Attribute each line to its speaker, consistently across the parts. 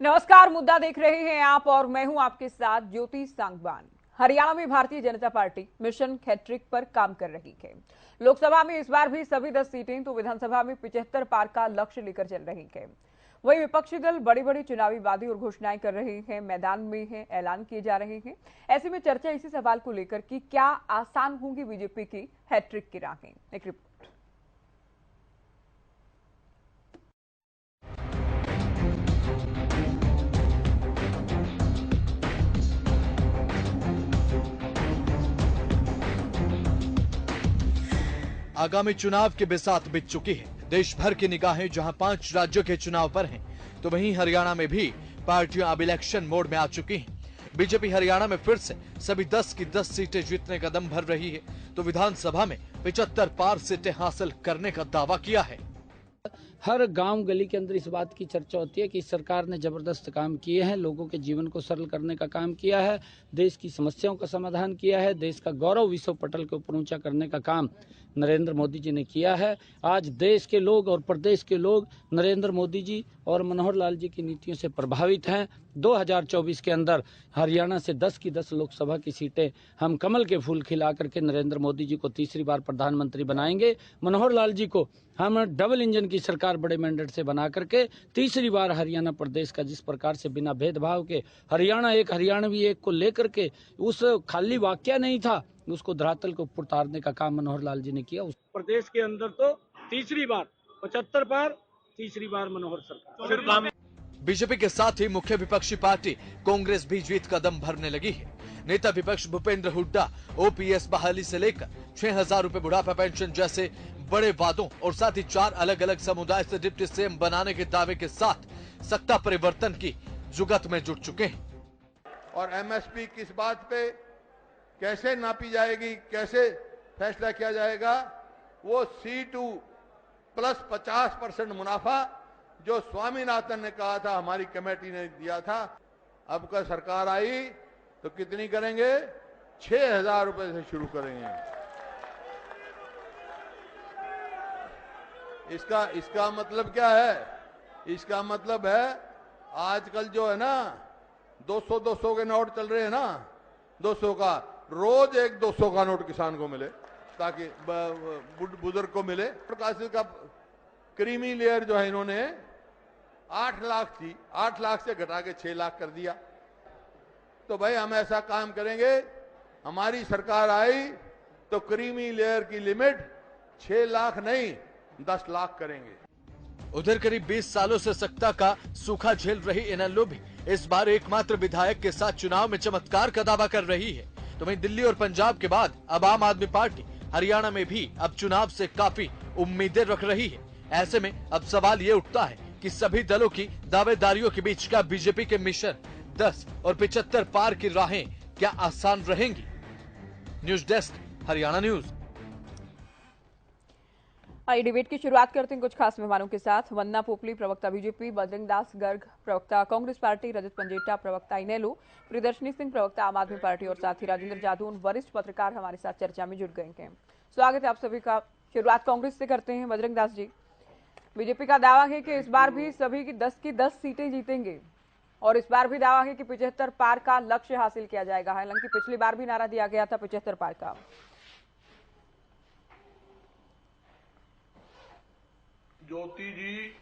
Speaker 1: नमस्कार, मुद्दा देख रहे हैं आप और मैं हूं आपके साथ ज्योति सांगवान। हरियाणा में Bharatiya Janata party mission hat trick पर काम कर रही है। लोकसभा में इस बार भी सभी 10 सीटें तो विधानसभा में 75 पार का लक्ष्य लेकर चल रही है। वही विपक्षी दल बड़ी बड़ी चुनावी वादी और घोषणाएं कर रहे हैं, मैदान में है, ऐलान किए जा रहे हैं। ऐसे में चर्चा इसी सवाल को लेकर कि क्या आसान होंगी बीजेपी की हैट्रिक की राहें। एक रिपोर्ट।
Speaker 2: आगामी चुनाव के बिसात बिछ चुकी है। देश भर की निगाहें जहां 5 राज्यों के चुनाव पर हैं, तो वहीं हरियाणा में भी पार्टियां अब इलेक्शन मोड में आ चुकी हैं। बीजेपी हरियाणा में फिर से सभी 10 की 10 सीटें जीतने का दम भर रही है, तो विधानसभा में 75 पार सीटें हासिल करने का दावा किया है।
Speaker 3: हर गांव गली के अंदर इस बात की चर्चा होती है कि सरकार ने जबरदस्त काम किए हैं, लोगों के जीवन को सरल करने का काम किया है, देश की समस्याओं का समाधान किया है, देश का गौरव विश्व पटल के ऊपर ऊंचा करने का काम नरेंद्र मोदी जी ने किया है। आज देश के लोग और प्रदेश के लोग नरेंद्र मोदी जी और मनोहर लाल जी की नीतियों से प्रभावित हैं। 2024 के अंदर हरियाणा से 10 की 10 लोकसभा की सीटें हम कमल के फूल खिला करके नरेंद्र मोदी जी को तीसरी बार प्रधानमंत्री बनाएंगे। मनोहर लाल जी को हम डबल इंजन की सरकार बड़े मैंडेट से बना करके तीसरी बार हरियाणा प्रदेश का जिस प्रकार से बिना भेदभाव के हरियाणा एक हरियाणवी एक को लेकर के उस खाली वाक्य नहीं था, उसको धरातल को ऊपर उतारने का काम मनोहर लाल जी ने किया। उस
Speaker 4: प्रदेश के अंदर तो तीसरी बार 75 पार, तीसरी बार मनोहर सरकार।
Speaker 2: बीजेपी के साथ ही मुख्य विपक्षी पार्टी कांग्रेस भी जीत का दम भरने लगी है। नेता विपक्ष भूपेंद्र हुड्डा ओपीएस बहाली से लेकर 6,000 रुपए बुढ़ापा पेंशन जैसे बड़े वादों और साथ ही 4 अलग अलग समुदाय से डिप्टी सीएम बनाने के दावे के साथ सत्ता परिवर्तन की जुगत में जुट चुके हैं।
Speaker 5: और एमएसपी किस बात पे कैसे नापी जाएगी, कैसे फैसला किया जाएगा, वो C2 प्लस 50% मुनाफा जो स्वामीनाथन ने कहा था, हमारी कमेटी ने दिया था। अब का सरकार आई तो कितनी करेंगे? 6,000 रुपए से शुरू करेंगे। इसका मतलब क्या है? इसका मतलब है आजकल जो है ना 200 के नोट चल रहे हैं ना, 200 का, रोज एक 200 का नोट किसान को मिले ताकि बुजुर्ग को मिले। प्रकाशित का क्रीमी लेयर जो है इन्होंने 8 लाख थी, 8 लाख से घटा के 6 लाख कर दिया। तो भाई हम ऐसा काम करेंगे, हमारी सरकार आई तो क्रीमी लेयर की लिमिट 6 लाख नहीं 10 लाख करेंगे।
Speaker 2: उधर करीब 20 सालों से सत्ता का सूखा झेल रही इनेलो भी इस बार एकमात्र विधायक के साथ चुनाव में चमत्कार का दावा कर रही है। तो वहीं दिल्ली और पंजाब के बाद अब आम आदमी पार्टी हरियाणा में भी अब चुनाव से काफी उम्मीदें रख रही है। ऐसे में अब सवाल ये उठता है कि सभी दलों की दावेदारियों के बीच क्या बीजेपी के मिशन 10 और 75 पार की राहें क्या आसान रहेंगी? News desk, Haryana news.
Speaker 1: आइए डिबेट की शुरुआत करते हैं कुछ खास मेहमानों के साथ। वंदना पोपली, प्रवक्ता बीजेपी, बजरंग दास गर्ग, प्रवक्ता कांग्रेस पार्टी, रजत पंजेटा, प्रवक्ता इनेलो, प्रियदर्शनी सिंह, प्रवक्ता आम आदमी पार्टी और साथ ही राजेंद्र जादून, वरिष्ठ पत्रकार हमारे साथ चर्चा में जुड़ गए हैं। स्वागत है आप सभी का। शुरुआत कांग्रेस से करते हैं। बजरंग दास जी, बीजेपी का दावा है कि इस बार भी सभी की 10 सीटें जीतेंगे और इस बार भी दावा है कि 75 पार का लक्ष्य हासिल किया जाएगा। हालांकि पिछली बार भी नारा दिया गया था 75 पार का।
Speaker 6: ज्योति जी,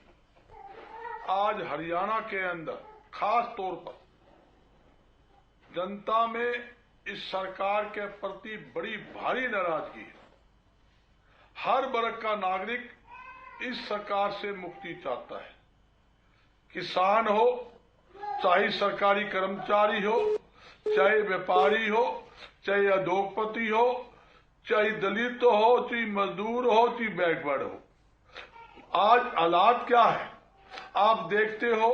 Speaker 6: आज हरियाणा के अंदर खास तौर पर जनता में इस सरकार के प्रति बड़ी भारी नाराजगी है। हर वर्ग का नागरिक इस सरकार से मुक्ति चाहता है। किसान हो, चाहे सरकारी कर्मचारी हो, चाहे व्यापारी हो, चाहे उद्योगपति हो, चाहे दलित हो, चाहे मजदूर हो, चाहे बैकवर्ड हो। आज हालात क्या है आप देखते हो।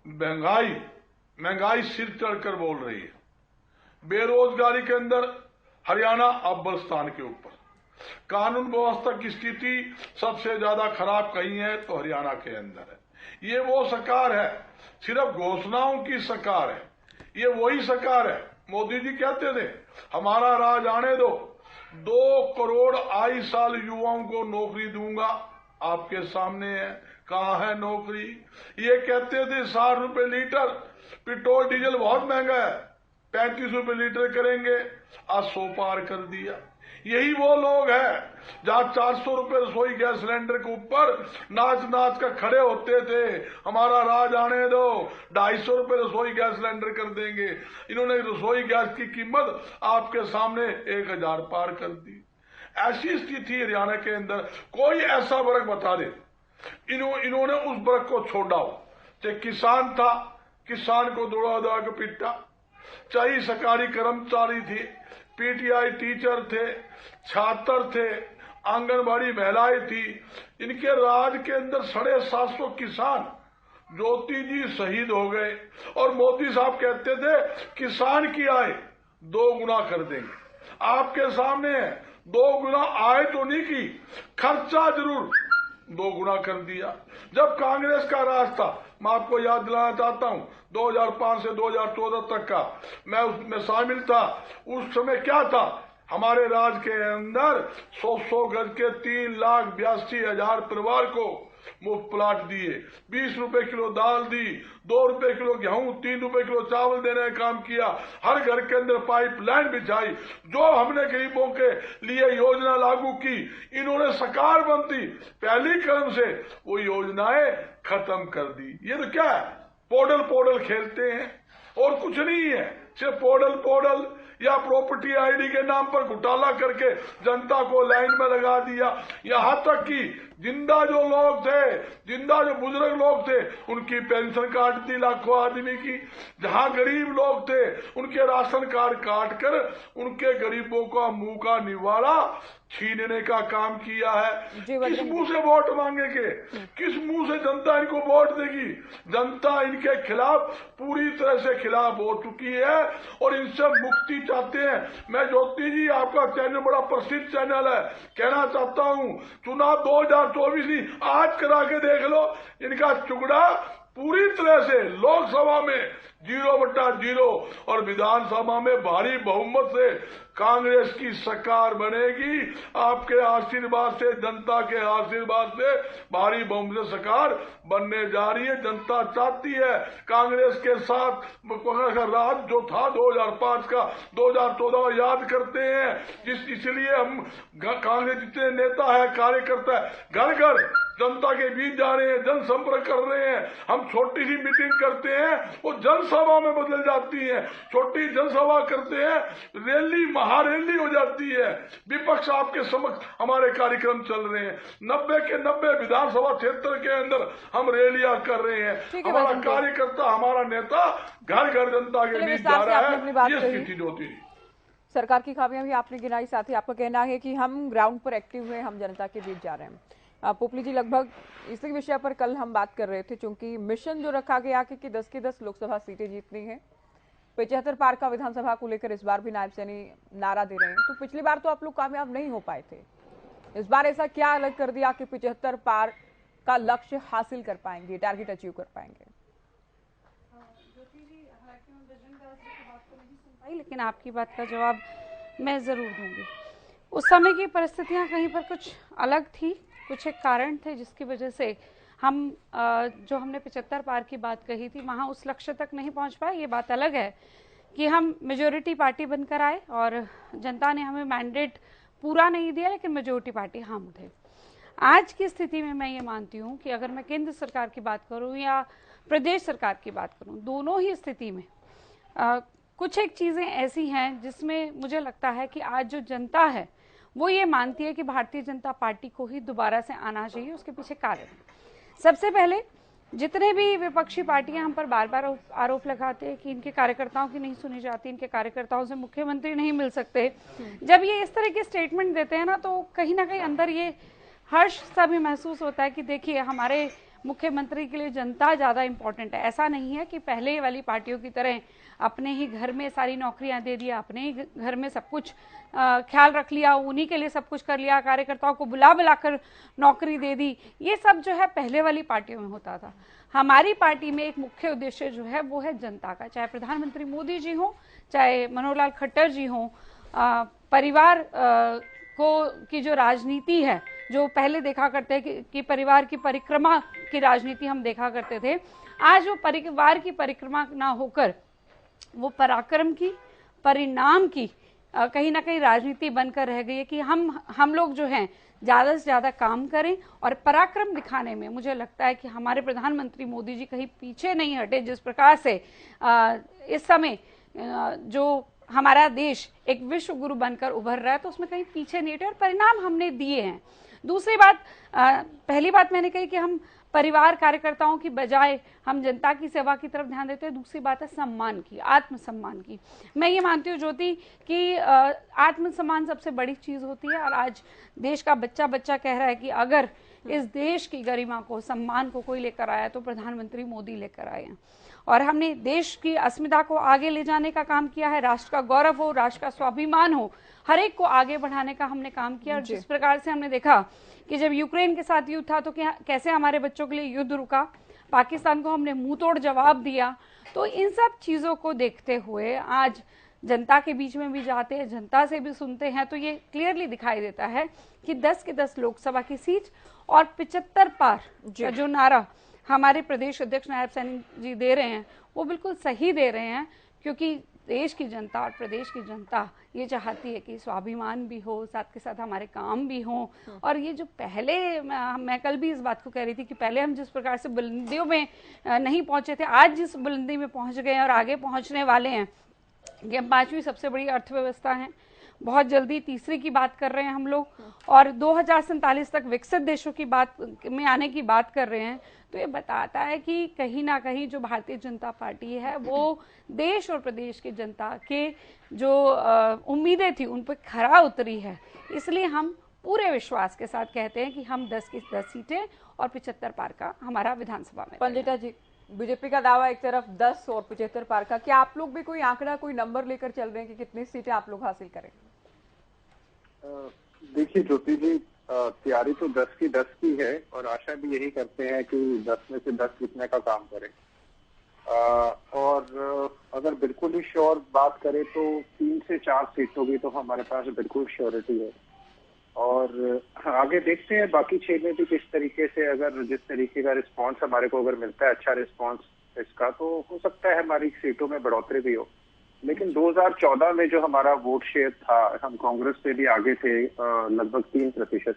Speaker 6: महंगाई सिर चढ़कर बोल रही है। बेरोजगारी के अंदर हरियाणा अव्वल स्थान के ऊपर। कानून व्यवस्था की स्थिति सबसे ज्यादा खराब कहीं है तो हरियाणा के अंदर है। ये वो सरकार है, सिर्फ घोषणाओं की सरकार है। ये वही सरकार है, मोदी जी कहते थे हमारा राज आने दो, 2 करोड़ 22 साल युवाओं को नौकरी दूंगा। आपके सामने है कहाँ है नौकरी? ये कहते थे 60 रुपए लीटर, पेट्रोल डीजल बहुत महंगा है, 35 रुपए लीटर करेंगे, आज 100 पार कर दिया। यही वो लोग हैं जहां 400 रुपए रसोई गैस सिलेंडर के ऊपर नाच नाच कर खड़े होते थे, हमारा राज आने दो, 250 रुपए रसोई गैस सिलेंडर कर देंगे। इन्होंने रसोई गैस की कीमत आपके सामने 1000 पार कर दी। ऐसी स्थिति हरियाणा के अंदर कोई ऐसा वर्ग बता दे इन्होंने उस वर्ग को छोड़ा हो। चाहे किसान था, किसान को दौड़ा दौड़ा के पीटा, चाहे सरकारी कर्मचारी थे, पीटीआई टीचर थे, छात्र थे, आंगनबाड़ी महिलाएं थी, इनके राज के अंदर 750 किसान ज्योति जी शहीद हो गए। और मोदी साहब कहते थे किसान की आय 2 गुना कर देंगे। आपके सामने 2 गुना आय तो नहीं की, खर्चा जरूर 2 गुना कर दिया। जब कांग्रेस का राज था, मैं आपको याद दिलाना चाहता हूं, 2005 से 2014 तक का मैं उसमें शामिल था। उस समय क्या था, हमारे राज के अंदर 100 गज के 3,82,000 परिवार को मुफ्त प्लाट दिए, 20 रुपए किलो दाल दी, 2 रुपए किलो गेहूं, 3 रुपए किलो चावल देने का काम किया, हर घर के अंदर पाइपलाइन बिछाई। जो हमने गरीबों के लिए योजना लागू की, इन्होंने सरकार बनती पहली कदम से वो योजनाएं खत्म कर दी। ये तो क्या है, पोडल खेलते हैं और कुछ नहीं है, सिर्फ पोडल या प्रॉपर्टी आईडी के नाम पर घोटाला करके जनता को लाइन में लगा दिया। यहां तक कि जिंदा जो लोग थे, जिंदा जो बुजुर्ग लोग थे, उनकी पेंशन काट दी लाखों आदमी की। जहां गरीब लोग थे उनके राशन कार्ड काट कर उनके गरीबों का मुंह का निवाला छीनने का काम किया है। किस मुंह से वोट मांगेंगे, किस मुंह से जनता इनको वोट देगी? जनता इनके खिलाफ पूरी तरह से खिलाफ हो चुकी है और इनसे मुक्ति चाहते हैं। मैं ज्योति जी, आपका चैनल बड़ा प्रसिद्ध चैनल है, कहना चाहता हूं चुनाव 2024 ही आज करा के देख लो, इनका चुगड़ा पूरी तरह से लोकसभा में 0/0 और विधानसभा में भारी बहुमत से कांग्रेस की सरकार बनेगी। आपके आशीर्वाद से, जनता के आशीर्वाद से भारी बहुमत से सरकार बनने जा रही है। जनता चाहती है कांग्रेस के साथ राज जो था 2005 का, 2014 याद करते हैं। इसलिए हम कांग्रेस जितने नेता है, कार्यकर्ता है, घर घर जनता के बीच जा रहे हैं, जनसंपर्क कर रहे हैं। हम छोटी सी मीटिंग करते हैं, वो जनसभा में बदल जाती है। छोटी जनसभा करते हैं, रैली महारैली हो जाती है। विपक्ष आपके समक्ष हमारे कार्यक्रम चल रहे हैं, 90 के 90 विधानसभा क्षेत्र के अंदर हम रैलियां कर रहे हैं। हमारा कार्यकर्ता, हमारा नेता घर घर जनता के बीच जा रहा है। ये स्थिति होती है।
Speaker 1: सरकार की खामियां भी आपने गिनाई, साथ ही आपका कहना है कि हम ग्राउंड पर एक्टिव हुए, हम जनता के बीच जा रहे हैं। पोपली जी, लगभग इसी विषय पर कल हम बात कर रहे थे, क्योंकि मिशन जो रखा गया कि 10 की 10 लोकसभा सीटें जीतनी है, 75 पार का विधानसभा को लेकर इस बार भी नायब सैनी नारा दे रहे हैं। तो पिछली बार तो आप लोग कामयाब नहीं हो पाए थे, इस बार ऐसा क्या अलग कर दिया कि 75 पार का लक्ष्य हासिल कर पाएंगे, टारगेट अचीव कर पाएंगे?
Speaker 7: लेकिन आपकी बात का जवाब मैं जरूर दूंगी। उस समय की परिस्थितियां कहीं पर कुछ अलग थी, कुछ एक कारण थे जिसकी वजह से हम जो हमने 75 पार की बात कही थी, वहाँ उस लक्ष्य तक नहीं पहुँच पाए। ये बात अलग है कि हम मेजोरिटी पार्टी बनकर आए और जनता ने हमें मैंडेट पूरा नहीं दिया, लेकिन मेजोरिटी पार्टी हम थे। आज की स्थिति में मैं ये मानती हूँ कि अगर मैं केंद्र सरकार की बात करूँ या प्रदेश सरकार की बात करूँ, दोनों ही स्थिति में कुछ एक चीज़ें ऐसी हैं जिसमें मुझे लगता है कि आज जो जनता है वो ये मानती है कि भारतीय जनता पार्टी को ही दोबारा से आना चाहिए। उसके पीछे कारण है, सबसे पहले जितने भी विपक्षी पार्टियां हम पर बार बार आरोप लगाते हैं कि इनके कार्यकर्ताओं की नहीं सुनी जाती, इनके कार्यकर्ताओं से मुख्यमंत्री नहीं मिल सकते, जब ये इस तरह के स्टेटमेंट देते हैं ना, तो कहीं ना कहीं अंदर ये हर्ष सा भी महसूस होता है कि देखिए हमारे मुख्यमंत्री के लिए जनता ज़्यादा इम्पोर्टेंट है। ऐसा नहीं है कि पहले वाली पार्टियों की तरह अपने ही घर में सारी नौकरियां दे दिया, अपने ही घर में सब कुछ ख्याल रख लिया, उन्हीं के लिए सब कुछ कर लिया, कार्यकर्ताओं को बुला बुलाकर नौकरी दे दी। ये सब जो है पहले वाली पार्टियों में होता था। हमारी पार्टी में एक मुख्य उद्देश्य जो है वो है जनता का, चाहे प्रधानमंत्री मोदी जी हों, चाहे मनोहर लाल खट्टर जी हों, परिवार की जो राजनीति है, जो पहले देखा करते कि परिवार की परिक्रमा की राजनीति हम देखा करते थे, आज वो परिवार की परिक्रमा ना होकर वो पराक्रम की, परिणाम की कहीं ना कहीं राजनीति बनकर रह गई है कि हम लोग जो हैं ज़्यादा से ज़्यादा काम करें और पराक्रम दिखाने में मुझे लगता है कि हमारे प्रधानमंत्री मोदी जी कहीं पीछे नहीं हटे। जिस प्रकार से इस समय जो हमारा देश एक विश्व गुरु बनकर उभर रहा है, तो उसमें कहीं पीछे नहीं हटे और परिणाम हमने दिए हैं। दूसरी बात, पहली बात मैंने कही कि हम परिवार कार्यकर्ताओं की बजाय हम जनता की सेवा की तरफ ध्यान देते हैं। दूसरी बात है सम्मान की, आत्मसम्मान की। मैं ये मानती हूँ ज्योति कि आत्मसम्मान सबसे बड़ी चीज होती है और आज देश का बच्चा बच्चा कह रहा है कि अगर इस देश की गरिमा को, सम्मान को कोई लेकर आया तो प्रधानमंत्री मोदी लेकर आए हैं। और हमने देश की अस्मिता को आगे ले जाने का काम किया है, राष्ट्र का गौरव हो, राष्ट्र का स्वाभिमान हो, हर एक को आगे बढ़ाने का हमने काम किया। और जिस प्रकार से हमने देखा कि जब यूक्रेन के साथ युद्ध था तो कैसे हमारे बच्चों के लिए युद्ध रुका, पाकिस्तान को हमने मुंह तोड़ जवाब दिया। तो इन सब चीज़ों को देखते हुए आज जनता के बीच में भी जाते हैं, जनता से भी सुनते हैं, तो ये क्लियरली दिखाई देता है कि 10 की 10 लोकसभा की सीट और 75 पार का जो नारा हमारे प्रदेश अध्यक्ष नायब सैनी जी दे रहे हैं वो बिल्कुल सही दे रहे हैं, क्योंकि देश की जनता और प्रदेश की जनता ये चाहती है कि स्वाभिमान भी हो, साथ के साथ हमारे काम भी हों। और ये जो पहले, मैं कल भी इस बात को कह रही थी कि पहले हम जिस प्रकार से बुलंदियों में नहीं पहुंचे थे, आज जिस बुलंदी में पहुंच गए हैं और आगे पहुंचने वाले हैं कि हम 5वीं सबसे बड़ी अर्थव्यवस्था हैं, बहुत जल्दी तीसरी की बात कर रहे हैं हम लोग, और 2047 तक विकसित देशों की बात में आने की बात कर रहे हैं। तो ये बताता है कि कहीं ना कहीं जो भारतीय जनता पार्टी है वो देश और प्रदेश की जनता के जो उम्मीदें थी उन पर खरा उतरी है। इसलिए हम पूरे विश्वास के साथ कहते हैं कि हम 10 की 10 सीटें और 75 पार का हमारा विधानसभा में।
Speaker 1: पंडिता जी, बीजेपी का दावा एक तरफ 10 और 75 पार का, क्या आप लोग भी कोई आंकड़ा, कोई नंबर लेकर चल रहे हैं कि कितनी सीटें आप लोग हासिल करें?
Speaker 8: देखिए ज्योति जी, तैयारी तो 10 की 10 की है और आशा भी यही करते हैं कि 10 में से 10 जीतने का काम करें। और अगर बिल्कुल ही श्योर बात करें तो 3 से 4 सीटों की तो हमारे पास बिल्कुल श्योरिटी है। और आगे देखते हैं बाकी 6 में भी किस तरीके से, अगर जिस तरीके का रिस्पांस हमारे को अगर मिलता है, अच्छा रिस्पांस इसका, तो हो सकता है हमारी सीटों में बढ़ोतरी भी हो। लेकिन 2014 में जो हमारा वोट शेयर था, हम कांग्रेस से भी आगे थे लगभग 3%।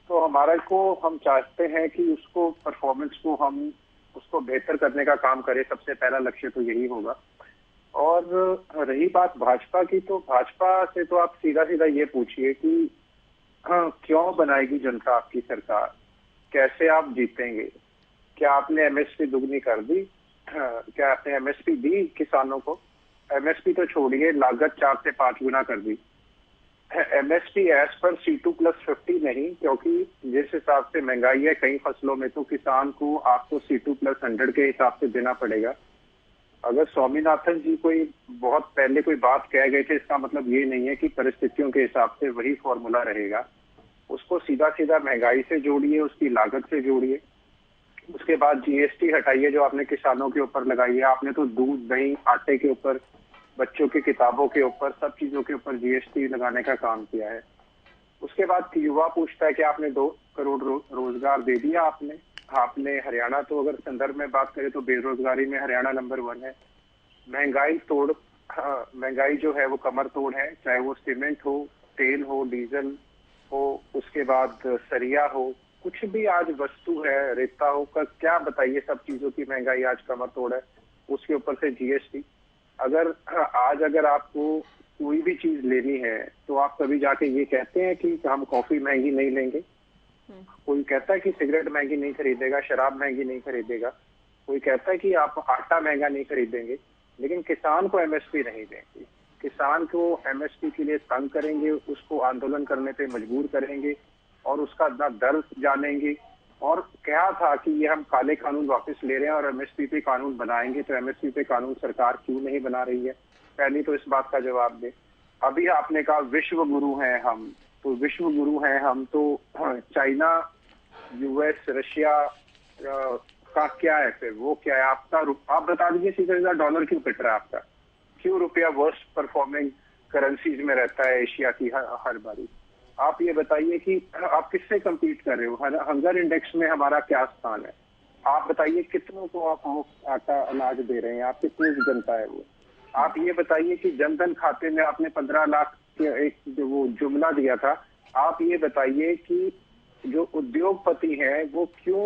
Speaker 8: तो हमारा को हम चाहते हैं कि उसको, परफॉर्मेंस को हम उसको बेहतर करने का काम करें। सबसे पहला लक्ष्य तो यही होगा। और रही बात भाजपा की, तो भाजपा से तो आप सीधा सीधा ये पूछिए कि क्यों बनाएगी जनता आपकी सरकार, कैसे आप जीतेंगे, क्या आपने एमएसपी दुगनी कर दी, क्या आपने एमएसपी दी किसानों को? एमएसपी तो छोड़िए, लागत 4 से 5 गुना कर दी। एमएसपी एज पर C2+50 नहीं, क्योंकि जिस हिसाब से महंगाई है कई फसलों में, तो किसान को आपको C2+100 के हिसाब से देना पड़ेगा। अगर स्वामीनाथन जी कोई बहुत पहले कोई बात कह गए थे, इसका मतलब ये नहीं है कि परिस्थितियों के हिसाब से वही फॉर्मूला रहेगा। उसको सीधा सीधा महंगाई से जोड़िए, उसकी लागत से जोड़िए। उसके बाद GST हटाइए जो आपने किसानों के ऊपर लगाई है। आपने तो दूध, दही, आटे के ऊपर, बच्चों की किताबों के ऊपर, सब चीजों के ऊपर GST लगाने का काम किया है। उसके बाद युवा पूछता है कि आपने 2 करोड़ रोजगार दे दिया आपने हरियाणा, तो अगर संदर्भ में बात करें तो बेरोजगारी में हरियाणा नंबर 1 है। महंगाई जो है वो कमर तोड़ है, चाहे वो सीमेंट हो, तेल हो, डीजल हो, उसके बाद सरिया हो, कुछ भी आज वस्तु है, रेता हो, क्या बताइए, सब चीजों की महंगाई आज कमर तोड़ है। उसके ऊपर से GST। अगर आपको कोई भी चीज लेनी है तो आप कभी जाके ये कहते हैं कि हम कॉफी महंगी नहीं लेंगे? कोई कहता है कि सिगरेट महंगी नहीं खरीदेगा, शराब महंगी नहीं खरीदेगा, कोई कहता है कि आप आटा महंगा नहीं खरीदेंगे, लेकिन किसान को MSP नहीं देंगे। किसान को MSP के लिए तंग करेंगे, उसको आंदोलन करने पे मजबूर करेंगे और उसका दर्द जानेंगे। और क्या था कि ये हम काले कानून वापस ले रहे हैं और MSP पे कानून बनाएंगे, तो MSP पे कानून सरकार क्यों नहीं बना रही है? पहली तो इस बात का जवाब दे। अभी आपने कहा विश्व गुरु हैं हम, तो विश्व गुरु हैं हम तो चाइना, US, रशिया का क्या है फिर? वो क्या है आपका? आप बता दीजिए सीधा सीधा, डॉलर क्यों पिट रहा है आपका? क्यों रुपया वर्स्ट परफॉर्मिंग करेंसीज में रहता है एशिया की हर बारी? आप ये बताइए कि आप किससे कम्पीट कर रहे हो, हंगर इंडेक्स में हमारा क्या स्थान है? आप बताइए कितनों को आप आटा अनाज दे रहे हैं, आप कितनी जनता है वो? आप ये बताइए कि जनधन खाते में आपने 15 लाख एक जो वो जुमला दिया था, आप ये बताइए कि जो उद्योगपति हैं वो क्यों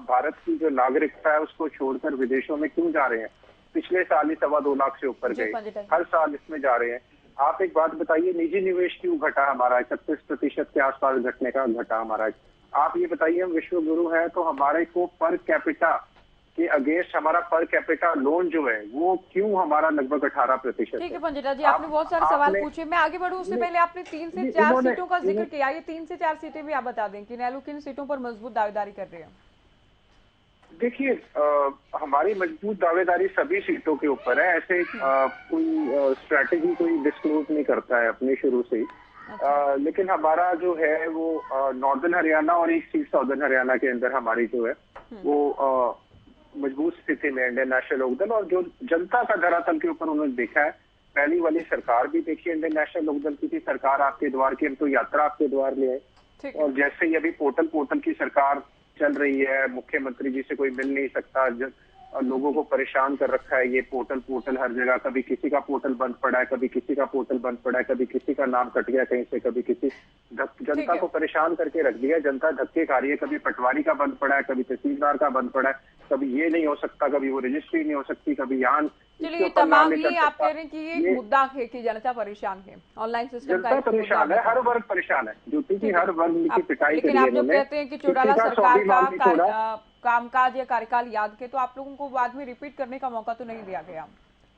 Speaker 8: भारत की जो नागरिकता है उसको छोड़कर विदेशों में क्यों जा रहे हैं? पिछले साल ही 2.25 लाख से ऊपर गए, हर साल इसमें जा रहे हैं। आप एक बात बताइए, निजी निवेश क्यों घटा हमारा? 31% के आसपास घटने का घटा हमारा। आप ये बताइए, हम विश्व गुरु है तो हमारे को पर कैपिटा के अगेंस्ट हमारा पर कैपिटा लोन जो है वो क्यों हमारा लगभग 18%?
Speaker 1: ठीक है पंजेटा जी, आपने बहुत सारे सवाल पूछे, मैं आगे बढ़ूं उससे पहले आपने 3 से 4 सीटों का जिक्र किया। ये 3 से 4 सीटें भी आप बता दें कि इनेलो किन सीटों पर मजबूत दावेदारी कर रहे हैं?
Speaker 8: देखिए, हमारी मजबूत दावेदारी सभी सीटों के ऊपर है। ऐसे कोई स्ट्रैटेजी कोई डिस्क्लोज नहीं करता है अपनी शुरू से ही। लेकिन हमारा जो है वो नॉर्दर्न हरियाणा और एक सीट साउदर्न हरियाणा के अंदर हमारी जो है वो मजबूत स्थिति में इंडियन नेशनल लोकदल, और जो जनता का धरातल के ऊपर उन्होंने देखा है, पहली वाली सरकार भी देखी इंडियन नेशनल लोकदल की थी, सरकार आपके द्वार की, हम तो यात्रा आपके द्वार ले आए। और जैसे ही अभी पोर्टल की सरकार चल रही है, मुख्यमंत्री जी से कोई मिल नहीं सकता, लोगों को परेशान कर रखा है ये पोर्टल हर जगह, कभी किसी का पोर्टल बंद पड़ा है, कभी किसी का पोर्टल बंद पड़ा है, कभी किसी का नाम कट गया कहीं से, कभी किसी, जनता को परेशान करके रख दिया। जनता धक्के खा रही है, कभी पटवारी का बंद पड़ा है, कभी तहसीलदार का बंद पड़ा है, कभी ये नहीं हो सकता, कभी वो रजिस्ट्री नहीं हो सकती, कभी यहाँ।
Speaker 1: चलिए, तमाम ही आप कह रहे हैं कि ये मुद्दा है कि जनता परेशान है, ऑनलाइन सिस्टम का
Speaker 8: परेशान है, हर वर्ग परेशान है, यूपी की हर वर्ग की पिटाई करी है।
Speaker 1: लेकिन आप जब कहते हैं कि चौटाला सरकार का कामकाज या कार्यकाल याद के, तो आप लोगों को बाद में रिपीट करने का मौका तो नहीं दिया गया।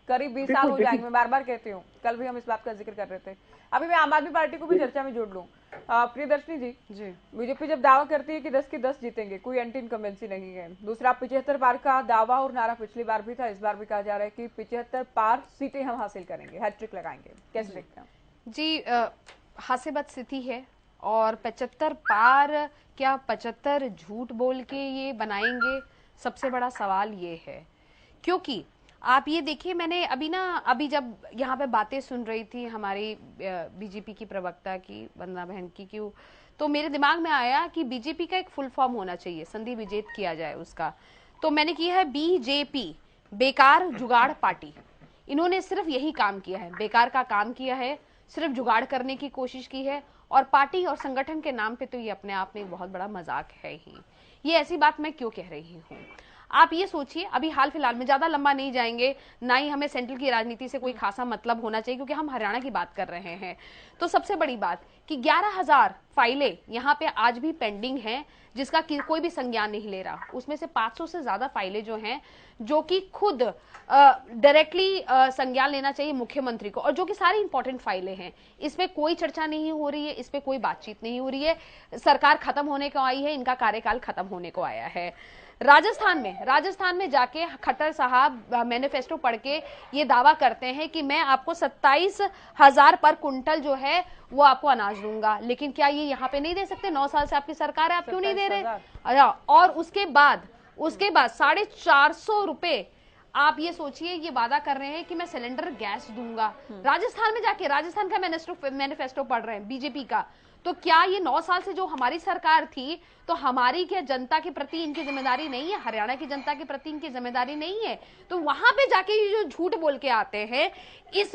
Speaker 1: करीब 20 साल हो जाएंगे, मैं बार बार कहती हूँ, कल भी हम इस बात का जिक्र कर रहे थे। अभी मैं आम आदमी पार्टी को भी चर्चा में जोड़ लूं। प्रियदर्शनी जी, बीजेपी जब दावा करती है कि 10 के 10 जीतेंगे, कोई एंटी इनकम्बेंसी नहीं है। दूसरा, 75 पार का दावा और नारा पिछली बार भी था, इस बार भी कहा जा रहा है कि 75 पार सीटें हम हासिल करेंगे, हैट्रिक लगाएंगे, कैसे देखते हैं
Speaker 9: जी? हास्यबद स्थिति है, और 75 पार क्या 75 झूठ बोल के ये बनाएंगे? सबसे बड़ा सवाल ये है, क्योंकि आप ये देखिए, मैंने अभी जब यहाँ पे बातें सुन रही थी हमारी बीजेपी की प्रवक्ता की, वंदना बहन की, क्यों, तो मेरे दिमाग में आया कि बीजेपी का एक फुल फॉर्म होना चाहिए, संधि विजेत किया जाए उसका। तो मैंने किया है बीजेपी, बेकार जुगाड़ पार्टी। इन्होंने सिर्फ यही काम किया है, बेकार का काम किया है, सिर्फ जुगाड़ करने की कोशिश की है, और पार्टी और संगठन के नाम पे तो ये अपने आप में एक बहुत बड़ा मजाक है ही। ये ऐसी बात मैं क्यों कह रही हूँ? आप ये सोचिए, अभी हाल फिलहाल में, ज्यादा लंबा नहीं जाएंगे, ना ही हमें सेंट्रल की राजनीति से कोई खासा मतलब होना चाहिए, क्योंकि हम हरियाणा की बात कर रहे हैं। तो सबसे बड़ी बात कि 11,000 फाइलें यहाँ पे आज भी पेंडिंग हैं, जिसका कोई भी संज्ञान नहीं ले रहा। उसमें से 500 से ज्यादा फाइलें जो हैं, जो कि खुद डायरेक्टली संज्ञान लेना चाहिए मुख्यमंत्री को, और जो कि सारी इंपॉर्टेंट फाइलें हैं, इसमें कोई चर्चा नहीं हो रही है, इस पे कोई बातचीत नहीं हो रही है। सरकार खत्म होने को आई है, इनका कार्यकाल खत्म होने को आया है। राजस्थान में जाके खट्टर साहब मैनिफेस्टो पढ़ के ये दावा करते हैं कि मैं आपको 27,000 पर कुंटल जो है वो आपको अनाज दूंगा। लेकिन क्या ये यहाँ पे नहीं दे सकते? 9 साल से आपकी सरकार है, आप क्यों नहीं दे रहे? और उसके बाद 450 रुपए आप ये सोचिए, ये वादा कर रहे हैं कि मैं सिलेंडर गैस दूंगा। राजस्थान में जाके, राजस्थान का मैनिफेस्टो पढ़ रहे हैं बीजेपी का। तो क्या ये 9 साल से जो हमारी सरकार थी, तो हमारी क्या जनता के प्रति इनकी जिम्मेदारी नहीं है? हरियाणा की जनता के प्रति इनकी जिम्मेदारी नहीं है? तो वहां पे जाके ये जो झूठ बोल के आते हैं,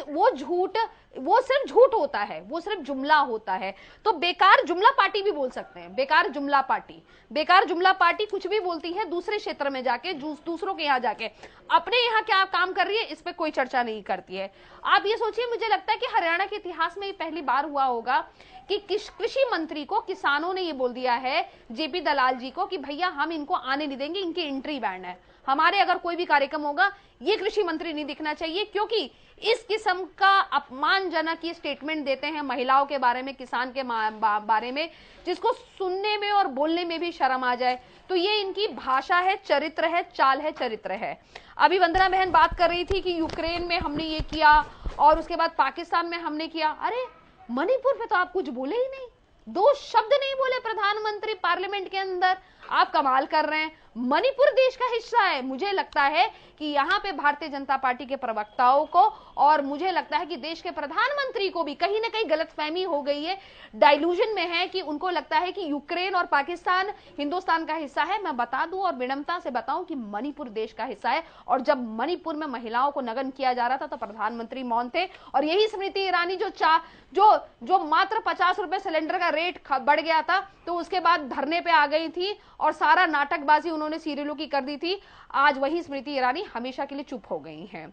Speaker 9: वो सिर्फ झूठ होता है, वो सिर्फ जुमला होता है। तो बेकार जुमला पार्टी भी बोल सकते हैं, बेकार जुमला पार्टी कुछ भी बोलती है दूसरे क्षेत्र में जाके, दूसरों के यहाँ जाके। अपने यहाँ क्या काम कर रही है, इस पे कोई चर्चा नहीं करती है। आप ये सोचिए, मुझे लगता है कि हरियाणा के इतिहास में ये पहली बार हुआ होगा कि कृषि मंत्री को किसानों ने ये बोल दिया है, जेपी दलाल जी को, कि भैया हम इनको आने नहीं देंगे, इनकी एंट्री बैन है, हमारे अगर कोई भी कार्यक्रम होगा ये कृषि मंत्री नहीं दिखना चाहिए, क्योंकि इस किस्म का अपमानजनक ये स्टेटमेंट देते हैं महिलाओं के बारे में, किसान के बारे में, जिसको सुनने में और बोलने में भी शर्म आ जाए। तो ये इनकी भाषा है, चरित्र है, चाल है, चरित्र है। अभी वंदना बहन बात कर रही थी कि यूक्रेन में हमने ये किया और उसके बाद पाकिस्तान में हमने किया। अरे मणिपुर पे तो आप कुछ बोले ही नहीं, 2 शब्द नहीं बोले प्रधानमंत्री पार्लियामेंट के अंदर। आप कमाल कर रहे हैं। मणिपुर देश का हिस्सा है। मुझे लगता है कि यहाँ पे भारतीय जनता पार्टी के प्रवक्ताओं को और मुझे लगता है कि देश के प्रधानमंत्री को भी कहीं ना कहीं गलतफहमी हो गई है, डाइल्यूजन में है कि उनको लगता है कि यूक्रेन और पाकिस्तान हिंदुस्तान का हिस्सा है। मैं बता दूं और विनम्रता से बताऊं कि मणिपुर देश का हिस्सा है, और जब मणिपुर में महिलाओं को नग्न किया जा रहा था तो प्रधानमंत्री मौन थे। और यही स्मृति ईरानी जो मात्र 50 रुपए सिलेंडर का रेट बढ़ गया था तो उसके बाद धरने पे आ गई थी और सारा नाटकबाजी उन्होंने सीरियलों की कर दी थी। आज वही स्मृति ईरानी हमेशा के लिए चुप हो गई हैं।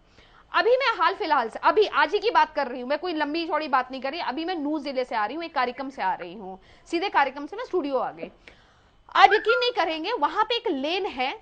Speaker 9: अभी मैं हाल फिलहाल से अभी आज ही की बात कर रही हूं, मैं कोई लंबी चौड़ी बात नहीं कर रही। अभी मैं नूह जिले से आ रही हूं, एक कार्यक्रम से आ रही हूं, सीधे कार्यक्रम से मैं स्टूडियो आ गई। आज यकीन नहीं करेंगे, वहां पे एक लेन है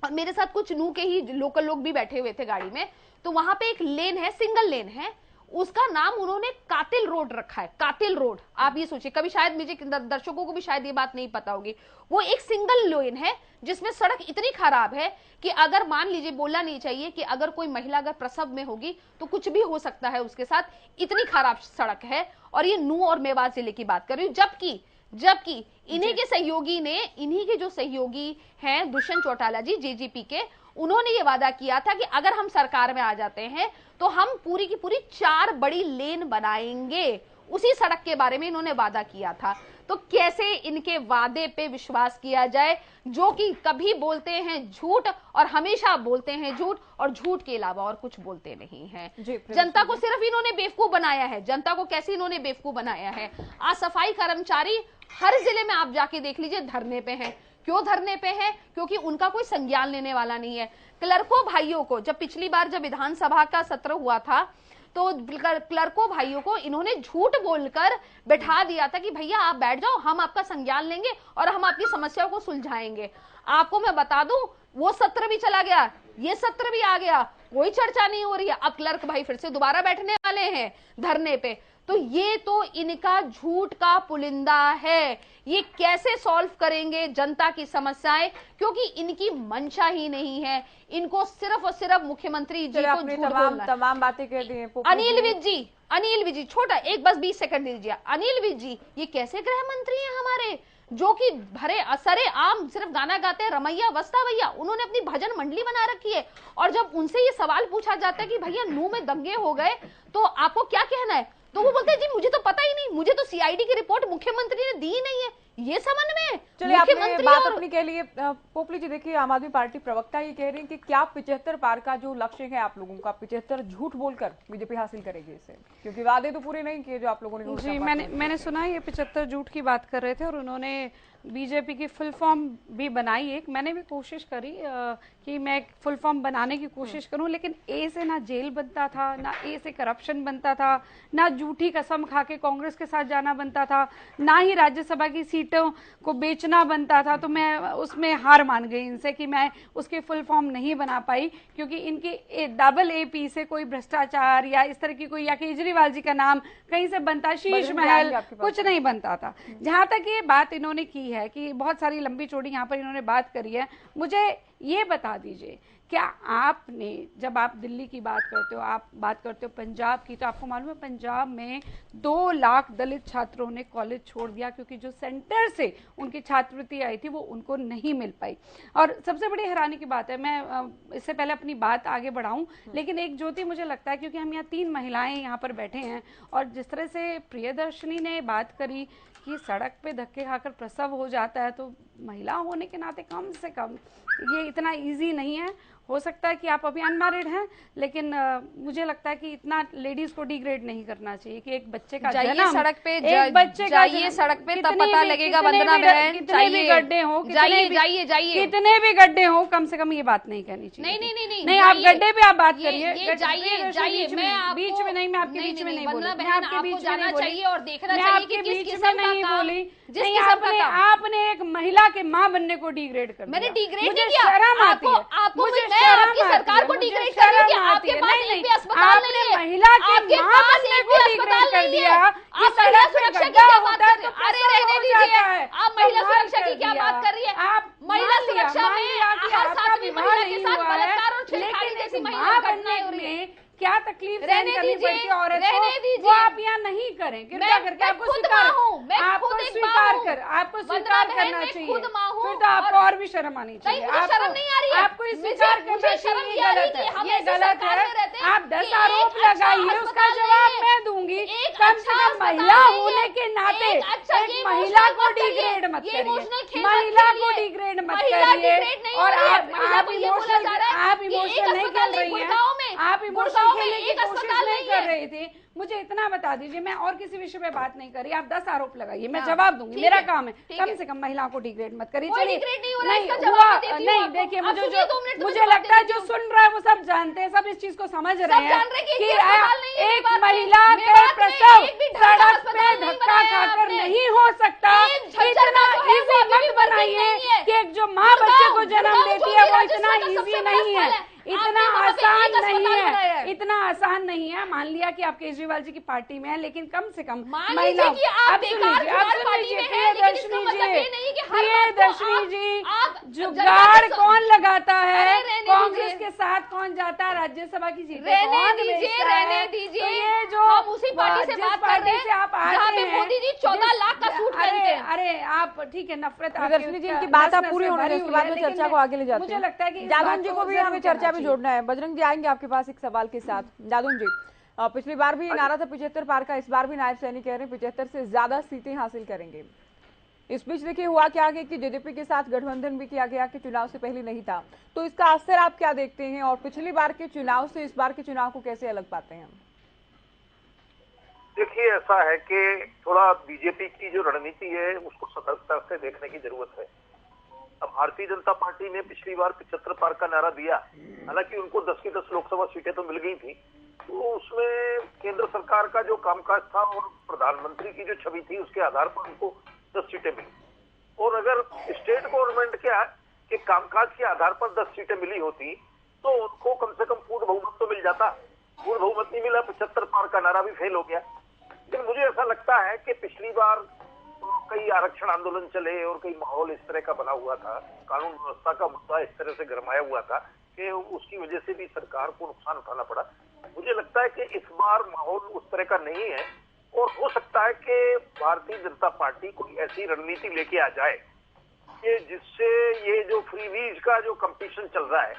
Speaker 9: और मेरे साथ कुछ नूह के ही लोकल लोग भी बैठे हुए थे गाड़ी में। तो वहां पे एक लेन है, सिंगल लेन है, उसका नाम उन्होंने कातिल रोड रखा है। कातिल रोड, आप ये सोचिए, कभी शायद मुझे दर्शकों को भी शायद ये बात नहीं पता होगी। वो एक सिंगल लेन है जिसमें सड़क इतनी खराब है कि अगर मान लीजिए, बोलना नहीं चाहिए कि अगर कोई महिला अगर प्रसव में होगी तो कुछ भी हो सकता है उसके साथ, इतनी खराब सड़क है। और ये नूह और मेवात जिले की बात कर रही हूँ। जबकि इन्हीं के सहयोगी ने, इन्हीं के जो सहयोगी हैं दुष्यंत चौटाला जी जेजेपी के, उन्होंने ये वादा किया था कि अगर हम सरकार में आ जाते हैं तो हम पूरी की पूरी 4 बड़ी लेन बनाएंगे। उसी सड़क के बारे में इन्होंने वादा किया था। तो कैसे इनके वादे पे विश्वास किया जाए, जो कि कभी बोलते हैं झूठ और हमेशा बोलते हैं झूठ, और झूठ के अलावा और कुछ बोलते नहीं हैं। जनता को सिर्फ इन्होंने बेवकूफ बनाया है। जनता को कैसे इन्होंने बेवकूफ बनाया है। आज सफाई कर्मचारी हर जिले में आप जाके देख लीजिए धरने पे हैं। क्यों धरने पे हैं? क्योंकि उनका कोई संज्ञान लेने वाला नहीं है। क्लर्कों भाइयों को जब पिछली बार जब विधानसभा का सत्र हुआ था तो क्लर्कों भाइयों को इन्होंने झूठ बोलकर बैठा दिया था कि भैया आप बैठ जाओ, हम आपका संज्ञान लेंगे और हम आपकी समस्याओं को सुलझाएंगे। आपको मैं बता दूं, वो सत्र भी चला गया, ये सत्र भी आ गया, कोई चर्चा नहीं हो रही है। अब क्लर्क भाई फिर से दोबारा बैठने वाले हैं धरने पे। तो ये तो इनका झूठ का पुलिंदा है। ये कैसे सॉल्व करेंगे जनता की समस्याएं, क्योंकि इनकी मंशा ही नहीं है। इनको सिर्फ और सिर्फ मुख्यमंत्री जी को झूठ बोलना।
Speaker 1: तमाम बातें कह दी हैं
Speaker 9: अनिल विज जी छोटा एक बस 20 सेकंड दीजिए। अनिल विज जी ये कैसे गृह मंत्री हैं हमारे, जो कि भरे असरे आम सिर्फ गाना गाते हैं, रमैया वस्ता भैया। उन्होंने अपनी भजन मंडली बना रखी है, और जब उनसे ये सवाल पूछा जाता है कि भैया नूह में दंगे हो गए तो आपको क्या कहना है, तो वो बोलते हैं जी मुझे तो पता ही नहीं, मुझे तो सीआईडी की रिपोर्ट मुख्यमंत्री ने दी ही नहीं है। ये समन्वय
Speaker 1: चलिए, आपने बात अपनी कह ली है। पोपली जी देखिए, आम आदमी पार्टी प्रवक्ता ये कह रही है कि क्या 75 पार का जो लक्ष्य है आप लोगों का, 75 झूठ बोलकर बीजेपी हासिल करेगी इसे, क्योंकि वादे तो पूरे नहीं किए जो आप लोगों ने।
Speaker 7: जी मैंने सुना ये 75 झूठ की बात कर रहे थे और उन्होंने बीजेपी की फुल फॉर्म भी बनाई। एक मैंने भी कोशिश करी कि मैं फुल फॉर्म बनाने की कोशिश करूं, लेकिन ए से ना जेल बनता था, ना ए से करप्शन बनता था, ना झूठी कसम खा के कांग्रेस के साथ जाना बनता था, ना ही राज्यसभा की सीटों को बेचना बनता था। तो मैं उसमें हार मान गई इनसे कि मैं उसके फुल फॉर्म नहीं बना पाई, क्योंकि इनके डबल AP से कोई भ्रष्टाचार या इस तरह की कोई, या केजरीवाल जी का नाम कहीं से बनता, शीश महल कुछ नहीं बनता था। जहां तक ये बात इन्होंने की है कि बहुत सारी लंबी चौड़ी यहाँ पर इन्होंने बात करी है, मुझे ये बता दीजिए, क्या आपने, जब आप दिल्ली की बात करते हो, आप बात करते हो पंजाब की, तो आपको मालूम है पंजाब में 2 लाख दलित छात्रों ने कॉलेज छोड़ दिया क्योंकि जो सेंटर से उनकी छात्रवृत्ति आई थी वो उनको नहीं मिल पाई। और सबसे बड़ी हैरानी की बात है, मैं इससे पहले अपनी बात आगे बढ़ाऊं, लेकिन एक ज्योति मुझे लगता है, क्योंकि हम यहाँ 3 महिलाएं यहाँ पर बैठे हैं, और जिस तरह से प्रियदर्शनी ने बात करी कि सड़क पे धक्के खाकर प्रसव हो जाता है, तो महिला होने के नाते कम से कम ये इतना इजी नहीं है। हो सकता है कि आप अभी अनमैरिड हैं, लेकिन मुझे लगता है कि इतना लेडीज को डिग्रेड नहीं करना चाहिए कि एक बच्चे का जन्म,
Speaker 9: सड़क पे
Speaker 7: एक बच्चे का
Speaker 9: सड़क पे तब पता लगेगा। वंदना बहन,
Speaker 7: कितने भी गड्ढे हो, कितने भी गड्ढे हो, कम से कम ये बात नहीं कहनी चाहिए। नहीं, आप गड्ढे पे आप बात करिए, बीच में नहीं, मैं आपके बीच में नहीं बोली, मैं आपके बीच में नहीं बोली,
Speaker 9: और देखना
Speaker 7: मैं आपके बीच में नहीं बोली। नहीं, आपने एक महिला के माँ बनने को डिग्रेड कर दिया।
Speaker 9: मैंने डिग्रेड
Speaker 7: नहीं किया। शर्म आती है मुझे,
Speaker 9: आपकी सरकार को डिग्रेड कर रही है। आपके पास एक भी अस्पताल नहीं है,
Speaker 7: महिला के मां बनने को डिग्रेड कर दिया।
Speaker 9: आप महिला सुरक्षा की क्या बात कर रही हैं? अरे रहने दीजिए, आप महिला सुरक्षा की क्या बात कर रही है? आप महिला सुरक्षा में हर 7वीं महिला के साथ बलात्कार और छेड़खानी जैसी महिला घटनाएं हो रही है।
Speaker 7: क्या तकलीफ सहन
Speaker 9: रहने
Speaker 7: करनी
Speaker 9: दीजिए,
Speaker 7: पड़ती है औरत
Speaker 9: रहने
Speaker 7: को,
Speaker 9: दीजिए।
Speaker 7: वो आप यहाँ नहीं करें कृपया करके। आपको स्वीकार करना चाहिए, फिर तो आपको और भी शर्म आनी चाहिए।
Speaker 9: शर्म नहीं आ रही है,
Speaker 7: आपको स्वीकार करना चाहिए, ये गलत है, ये गलत है। आप 10 आरोप लगाइए, उसका जवाब मैं दूंगी। कम से कम महिला होने के नाते एक महिला को डिग्रेड मत करिए, महिला को डिग्रेड मत करिए। और आप इमोशनल नहीं खेल रही हैं, आप इमोशनल खेलने की कोशिश नहीं कर रही थी। मुझे इतना बता दीजिए, मैं और किसी विषय पे बात नहीं कर रही, आप 10 आरोप लगाइए, मैं जवाब दूंगी, मेरा काम है। कम से कम महिलाओं को डिग्रेड मत करिए। चलिए नहीं, देखिए मुझे लगता है जो सुन रहा है वो सब जानते हैं, सब इस चीज को समझ रहे हैं कि एक महिला का प्रसव सड़क पे धक्का खाकर नहीं हो सकता। इतना इजी मत बनाइए कि एक जो माँ बच्चे को जन्म देती है वो इतना इजी नहीं है, इतना आसान नहीं है, इतना आसान नहीं है। मान लिया कि आप केजरीवाल जी की पार्टी में है, लेकिन कम से कम महिला, अब प्रियदर्शनी जी, जुगाड़ कौन लगाता है, कांग्रेस के साथ कौन जाता है, राज्यसभा की सीटें कौन बेचता है। तो ये जो
Speaker 9: उसी पार्टी से बात कर रहे हैं
Speaker 7: आप आते हैं,
Speaker 9: मोदी जी 14 लाख का सूट पहनते हैं।
Speaker 7: अरे आप ठीक है, नफरत
Speaker 1: प्रियदर्शनी जी इनकी बात आप पूरी होने दें, उसके बाद में चर्चा को आगे ले जाते हैं।
Speaker 7: मुझे लगता है कि
Speaker 1: जादून जी को भी हमें चर्चा में जोड़ना है। बजरंग जी आएंगे आपके पास एक सवाल के साथ। जादून जी, पिछली बार भी नारा था 75 पार का, इस बार भी नायब सैनी कह रहे हैं 75 से ज्यादा सीटें हासिल करेंगे। इस बीच देखिए हुआ क्या है कि जेजेपी के साथ गठबंधन भी किया गया कि चुनाव से पहले नहीं था, तो इसका असर आप क्या देखते हैं और पिछली बार के चुनाव से इस बार के चुनाव को कैसे अलग पाते हैं?
Speaker 10: देखिए, ऐसा है कि थोड़ा बीजेपी की जो रणनीति है उसको सतर्कता से देखने की जरूरत है। अब भारतीय जनता पार्टी ने पिछली बार 75 पार का नारा दिया, हालांकि उनको 10 की 10 लोकसभा सीटें तो मिल गई थी, तो उसमें केंद्र सरकार का जो कामकाज था और प्रधानमंत्री की जो छवि थी उसके आधार पर उनको 10 सीटें मिली। और अगर स्टेट गवर्नमेंट के कामकाज के आधार पर 10 सीटें मिली होती तो उनको कम से कम पूर्ण बहुमत तो मिल जाता। पूर्ण बहुमत नहीं मिला, 75 पार का नारा भी फेल हो गया। लेकिन मुझे ऐसा लगता है कि पिछली बार कई आरक्षण आंदोलन चले और कई माहौल इस तरह का बना हुआ था, कानून व्यवस्था का मुद्दा इस तरह से गरमाया हुआ था कि उसकी वजह से भी सरकार को नुकसान उठाना पड़ा। मुझे लगता है कि इस बार माहौल उस तरह का नहीं है और हो सकता है कि भारतीय जनता पार्टी कोई ऐसी रणनीति लेके आ जाए कि जिससे ये जो फ्रीवीज का जो कंपटीशन चल रहा है,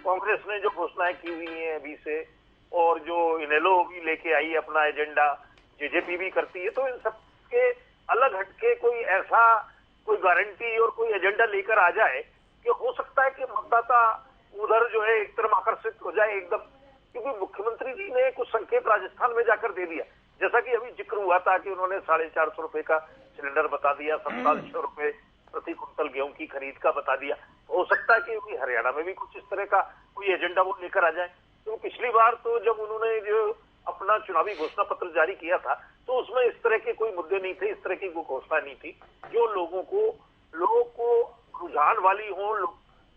Speaker 10: कांग्रेस ने जो घोषणाएं की हुई है अभी से और जो इनेलो भी लेके आई अपना एजेंडा, जेजेपी भी करती है, तो इन सब के अलग हटके कोई गारंटी और कोई एजेंडा लेकर आ जाए कि हो सकता है कि मतदाता उधर जो है एक तरफ आकर्षित हो जाए एकदम। क्योंकि मुख्यमंत्री जी ने कुछ संकेत राजस्थान में जाकर दे दिया, जैसा कि अभी जिक्र हुआ था कि उन्होंने 450 रुपए का सिलेंडर बता दिया, 4700 रुपए प्रति कुंतल गेहूं की खरीद का बता दिया। हो सकता है कि हरियाणा में भी कुछ इस तरह का कोई एजेंडा वो लेकर आ जाए। तो पिछली बार तो जब उन्होंने जो अपना चुनावी घोषणा पत्र जारी किया था तो उसमें इस तरह के कोई मुद्दे नहीं थे, इस तरह की कोई घोषणा नहीं थी जो लोगों को रुझान वाली हो,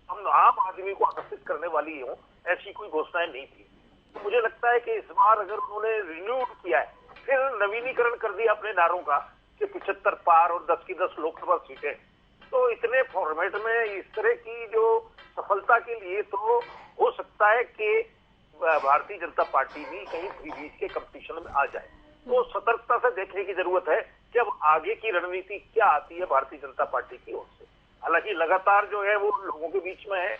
Speaker 10: हम आम आदमी को आकर्षित करने वाली हो, ऐसी कोई घोषणाएं नहीं थी। तो मुझे लगता है कि इस बार अगर उन्होंने रिन्यूड किया है, फिर नवीनीकरण कर दिया अपने नारों का कि 75 पार और 10 की 10 लोकसभा सीटें, तो इतने फॉर्मेट में इस तरह की जो सफलता के लिए तो हो सकता है कि भारतीय जनता पार्टी भी कहीं फ्रीबीज के कंपटीशन में आ जाए। तो सतर्कता से देखने की जरूरत है कि अब आगे की रणनीति क्या आती है भारतीय जनता पार्टी की ओर से। हालांकि लगातार जो है वो लोगों के बीच में है,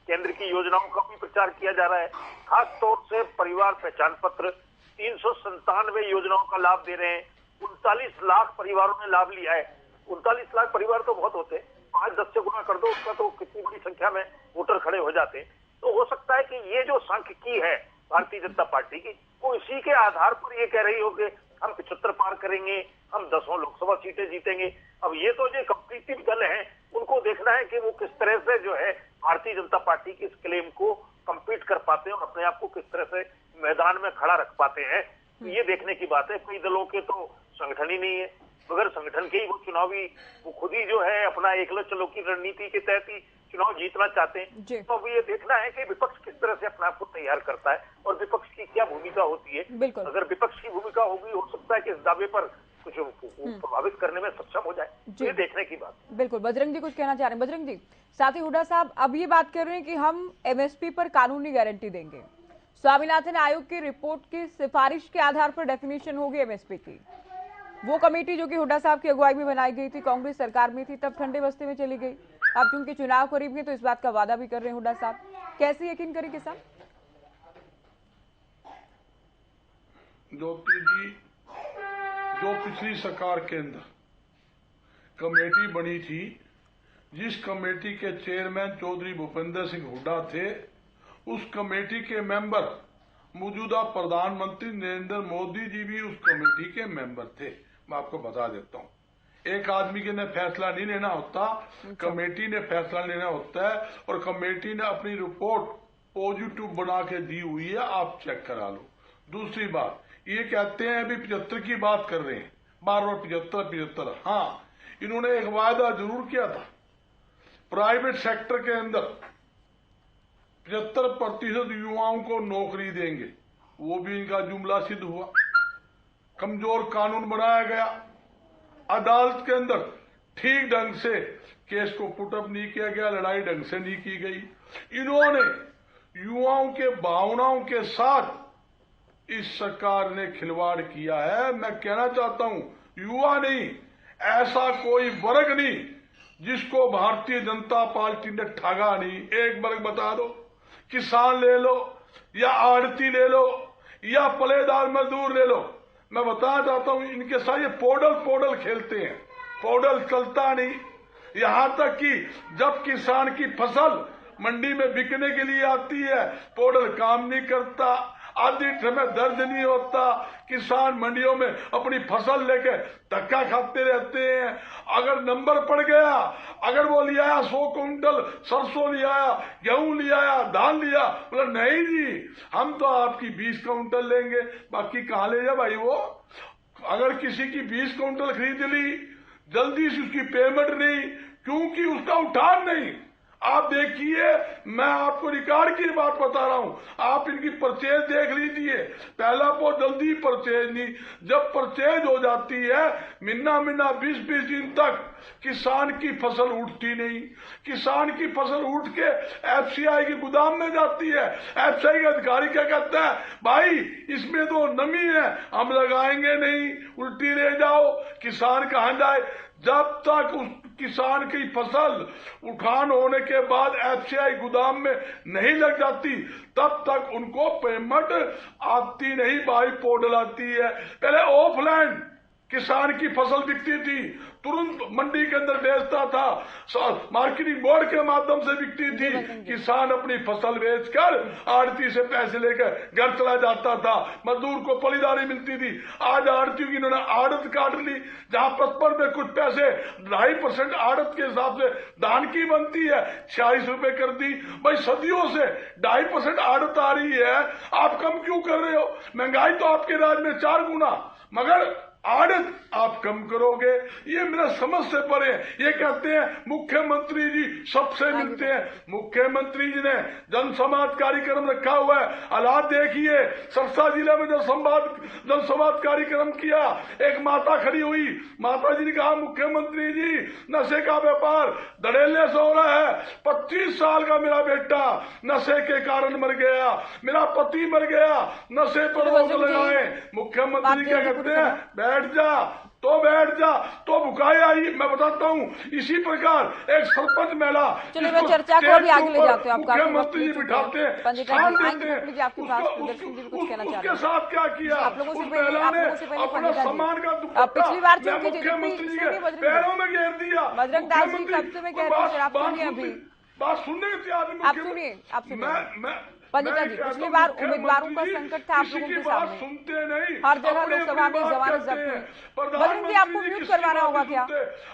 Speaker 10: केंद्र की योजनाओं का भी प्रचार किया जा रहा है, खास तौर से परिवार पहचान पत्र 397 योजनाओं का लाभ दे रहे हैं। 39 लाख परिवारों ने लाभ लिया है। 39 लाख परिवार तो बहुत होते हैं, 5-10 से गुना कर दो उसका तो कितनी बड़ी संख्या में वोटर खड़े हो जाते हैं। तो हो सकता है कि ये जो सांख्यिकी है भारतीय जनता पार्टी की, वो इसी के आधार पर ये कह रही हो कि हम 75 पार करेंगे, हम 10 लोकसभा सीटें जीतेंगे। अब ये तो जो कम्पिटिटिव दल हैं उनको देखना है कि वो किस तरह से जो है भारतीय जनता पार्टी की इस क्लेम को कम्पीट कर पाते हैं और अपने आप को किस तरह से मैदान में खड़ा रख पाते हैं। तो ये देखने की बात है। कई दलों के तो संगठन ही नहीं है, बगैर संगठन के ही वो खुद ही जो है अपना एकल चलो की रणनीति के तहत ही चुनाव जीतना चाहते हैं। तो अब ये देखना है कि विपक्ष किस तरह से अपने आप को तैयार करता है और विपक्ष की क्या भूमिका होती है। अगर विपक्ष की भूमिका होगी, हो सकता है कि इस दावे पर कुछ प्रभावित करने में सक्षम हो जाए। ये देखने की बात।
Speaker 1: बिल्कुल, बजरंग जी कुछ कहना चाह रहे हैं। बजरंग जी, साथ ही हुड्डा साहब अब ये बात कर रहे हैं कि हम एमएसपी पर कानूनी गारंटी देंगे, स्वामीनाथन आयोग की रिपोर्ट की सिफारिश के आधार पर डेफिनेशन होगी एमएसपी की। वो कमेटी जो कि हुड्डा साहब की अगुवाई में बनाई गई थी, कांग्रेस सरकार में थी, तब ठंडे बस्ते में चली गई। अब चूंकि चुनाव करीब है तो इस बात का वादा भी कर रहे हैं हुड्डा साहब, कैसे यकीन करें किसान?
Speaker 6: ज्योति जी, जो पिछली सरकार के अंदर कमेटी बनी थी, जिस कमेटी के चेयरमैन चौधरी भूपेंद्र सिंह हुड्डा थे, उस कमेटी के मेंबर मौजूदा प्रधानमंत्री नरेंद्र मोदी जी भी उस कमेटी के मेंबर थे। मैं आपको बता देता हूं, एक आदमी के ने फैसला नहीं लेना होता, कमेटी ने फैसला लेना होता है, और कमेटी ने अपनी रिपोर्ट पॉजिटिव बना के दी हुई है, आप चेक करा लो। दूसरी बात, ये कहते हैं अभी 75 की बात कर रहे हैं, बार बार 75। हाँ, इन्होंने एक वायदा जरूर किया था, प्राइवेट सेक्टर के अंदर 75% युवाओं को नौकरी देंगे, वो भी इनका जुमला सिद्ध हुआ। कमजोर कानून बनाया गया, अदालत के अंदर ठीक ढंग से केस को पुटअप नहीं किया गया, लड़ाई ढंग से नहीं की गई। इन्होंने युवाओं के भावनाओं के साथ इस सरकार ने खिलवाड़ किया है। मैं कहना चाहता हूं, युवा नहीं, ऐसा कोई वर्ग नहीं जिसको भारतीय जनता पार्टी ने ठगा नहीं। एक वर्ग बता दो, किसान ले लो या आड़ती ले लो या पलेदार मजदूर ले लो। मैं बताना चाहता हूं, इनके साथ ये पोडल खेलते हैं, पोडल चलता नहीं। यहां तक कि जब किसान की फसल मंडी में बिकने के लिए आती है, पोडल काम नहीं करता, आधी समय दर्ज नहीं होता। किसान मंडियों में अपनी फसल लेके धक्का खाते रहते हैं। अगर नंबर पड़ गया, अगर वो ले आया 100 कुंटल सरसों ले आया, गेहूं ले आया, धान लिया, बोला नहीं जी हम तो आपकी 20 कुंटल लेंगे, बाकी कहां ले जाए भाई वो। अगर किसी की 20 कुंटल खरीद ली, जल्दी से उसकी पेमेंट नहीं, क्योंकि उसका उठान नहीं। आप देखिए, मैं आपको रिकॉर्ड की बात बता रहा हूं, आप इनकी परचेज देख लीजिए। पहला बहुत जल्दी परचेज नहीं, जब परचेज हो जाती है महीना 20-20 दिन तक किसान की फसल उठती नहीं। किसान की फसल उठ के एफसीआई के गोदाम में जाती है। एफसीआई का अधिकारी क्या कहता है, भाई इसमें तो नमी है, हम लगाएंगे नहीं, उल्टी ले जाओ। किसान कहां जाए? जब तक उस किसान की फसल उठान होने के बाद एफसीआई गोदाम में नहीं लग जाती, तब तक उनको पेमेंट आती नहीं भाई, पोर्टल आती है। पहले ऑफलाइन किसान की फसल बिकती थी, तुरंत मंडी के अंदर बेचता था, मार्केटिंग बोर्ड के माध्यम से बिकती थी। किसान अपनी फसल बेचकर आड़ती से पैसे लेकर घर चला जाता था, मजदूर को पलीदारी मिलती थी। आज आड़तियों की इन्होंने आड़त काट ली, जहां 55 में कुछ पैसे 2.5% आड़त के हिसाब से धान की बनती है, 46 रुपए कर दी। भाई सदियों से 2.5% आड़त आ रही है, आप कम क्यों कर रहे हो? महंगाई तो आपके राज्य में 4 गुना, मगर आड़त आप कम करोगे, ये मेरा समझ से परे। ये कहते हैं मुख्यमंत्री जी सबसे मिलते हैं। मुख्यमंत्री जी ने जनसंवाद कार्यक्रम रखा हुआ है, हालात देखिए। सरसा जिले में जनसंवाद कार्यक्रम किया, एक माता खड़ी हुई, माता जी ने कहा मुख्यमंत्री जी नशे का व्यापार धड़ेले से हो रहा है, 25 साल का मेरा बेटा नशे के कारण मर गया, मेरा पति मर गया, नशे पर रोक लगाए। मुख्यमंत्री क्या कहते हैं, बैठ जा तो भुकाई आई। मैं बताता हूँ, इसी प्रकार एक सरपंच महिला,
Speaker 1: चलिए मैं चर्चा को अभी आगे ले जाते हैं। आपका
Speaker 6: मुख्यमंत्री जी बिठाते हैं, स्थान देते हैं, उसके साथ क्या किया, उस महिला ने अपना सम्मान का दुपट्टा
Speaker 1: पिछली बार
Speaker 6: मुख्यमंत्री जी के पैरों में घेर दिया।
Speaker 1: बजरंग दास जी कब से मैं कह रही हूँ, आप सुनिए अभी,
Speaker 6: बात सुनने के तैयार,
Speaker 1: आप सुनिए पंडिता जी, पिछली बार उम्मीदवारों का संकट था आप लोगों के सामने,
Speaker 6: सुनते नहीं,
Speaker 1: हर जगह लोकसभा में जमानत जब्त हुई। बजरंग जी आपको म्यूट करवाना होगा क्या?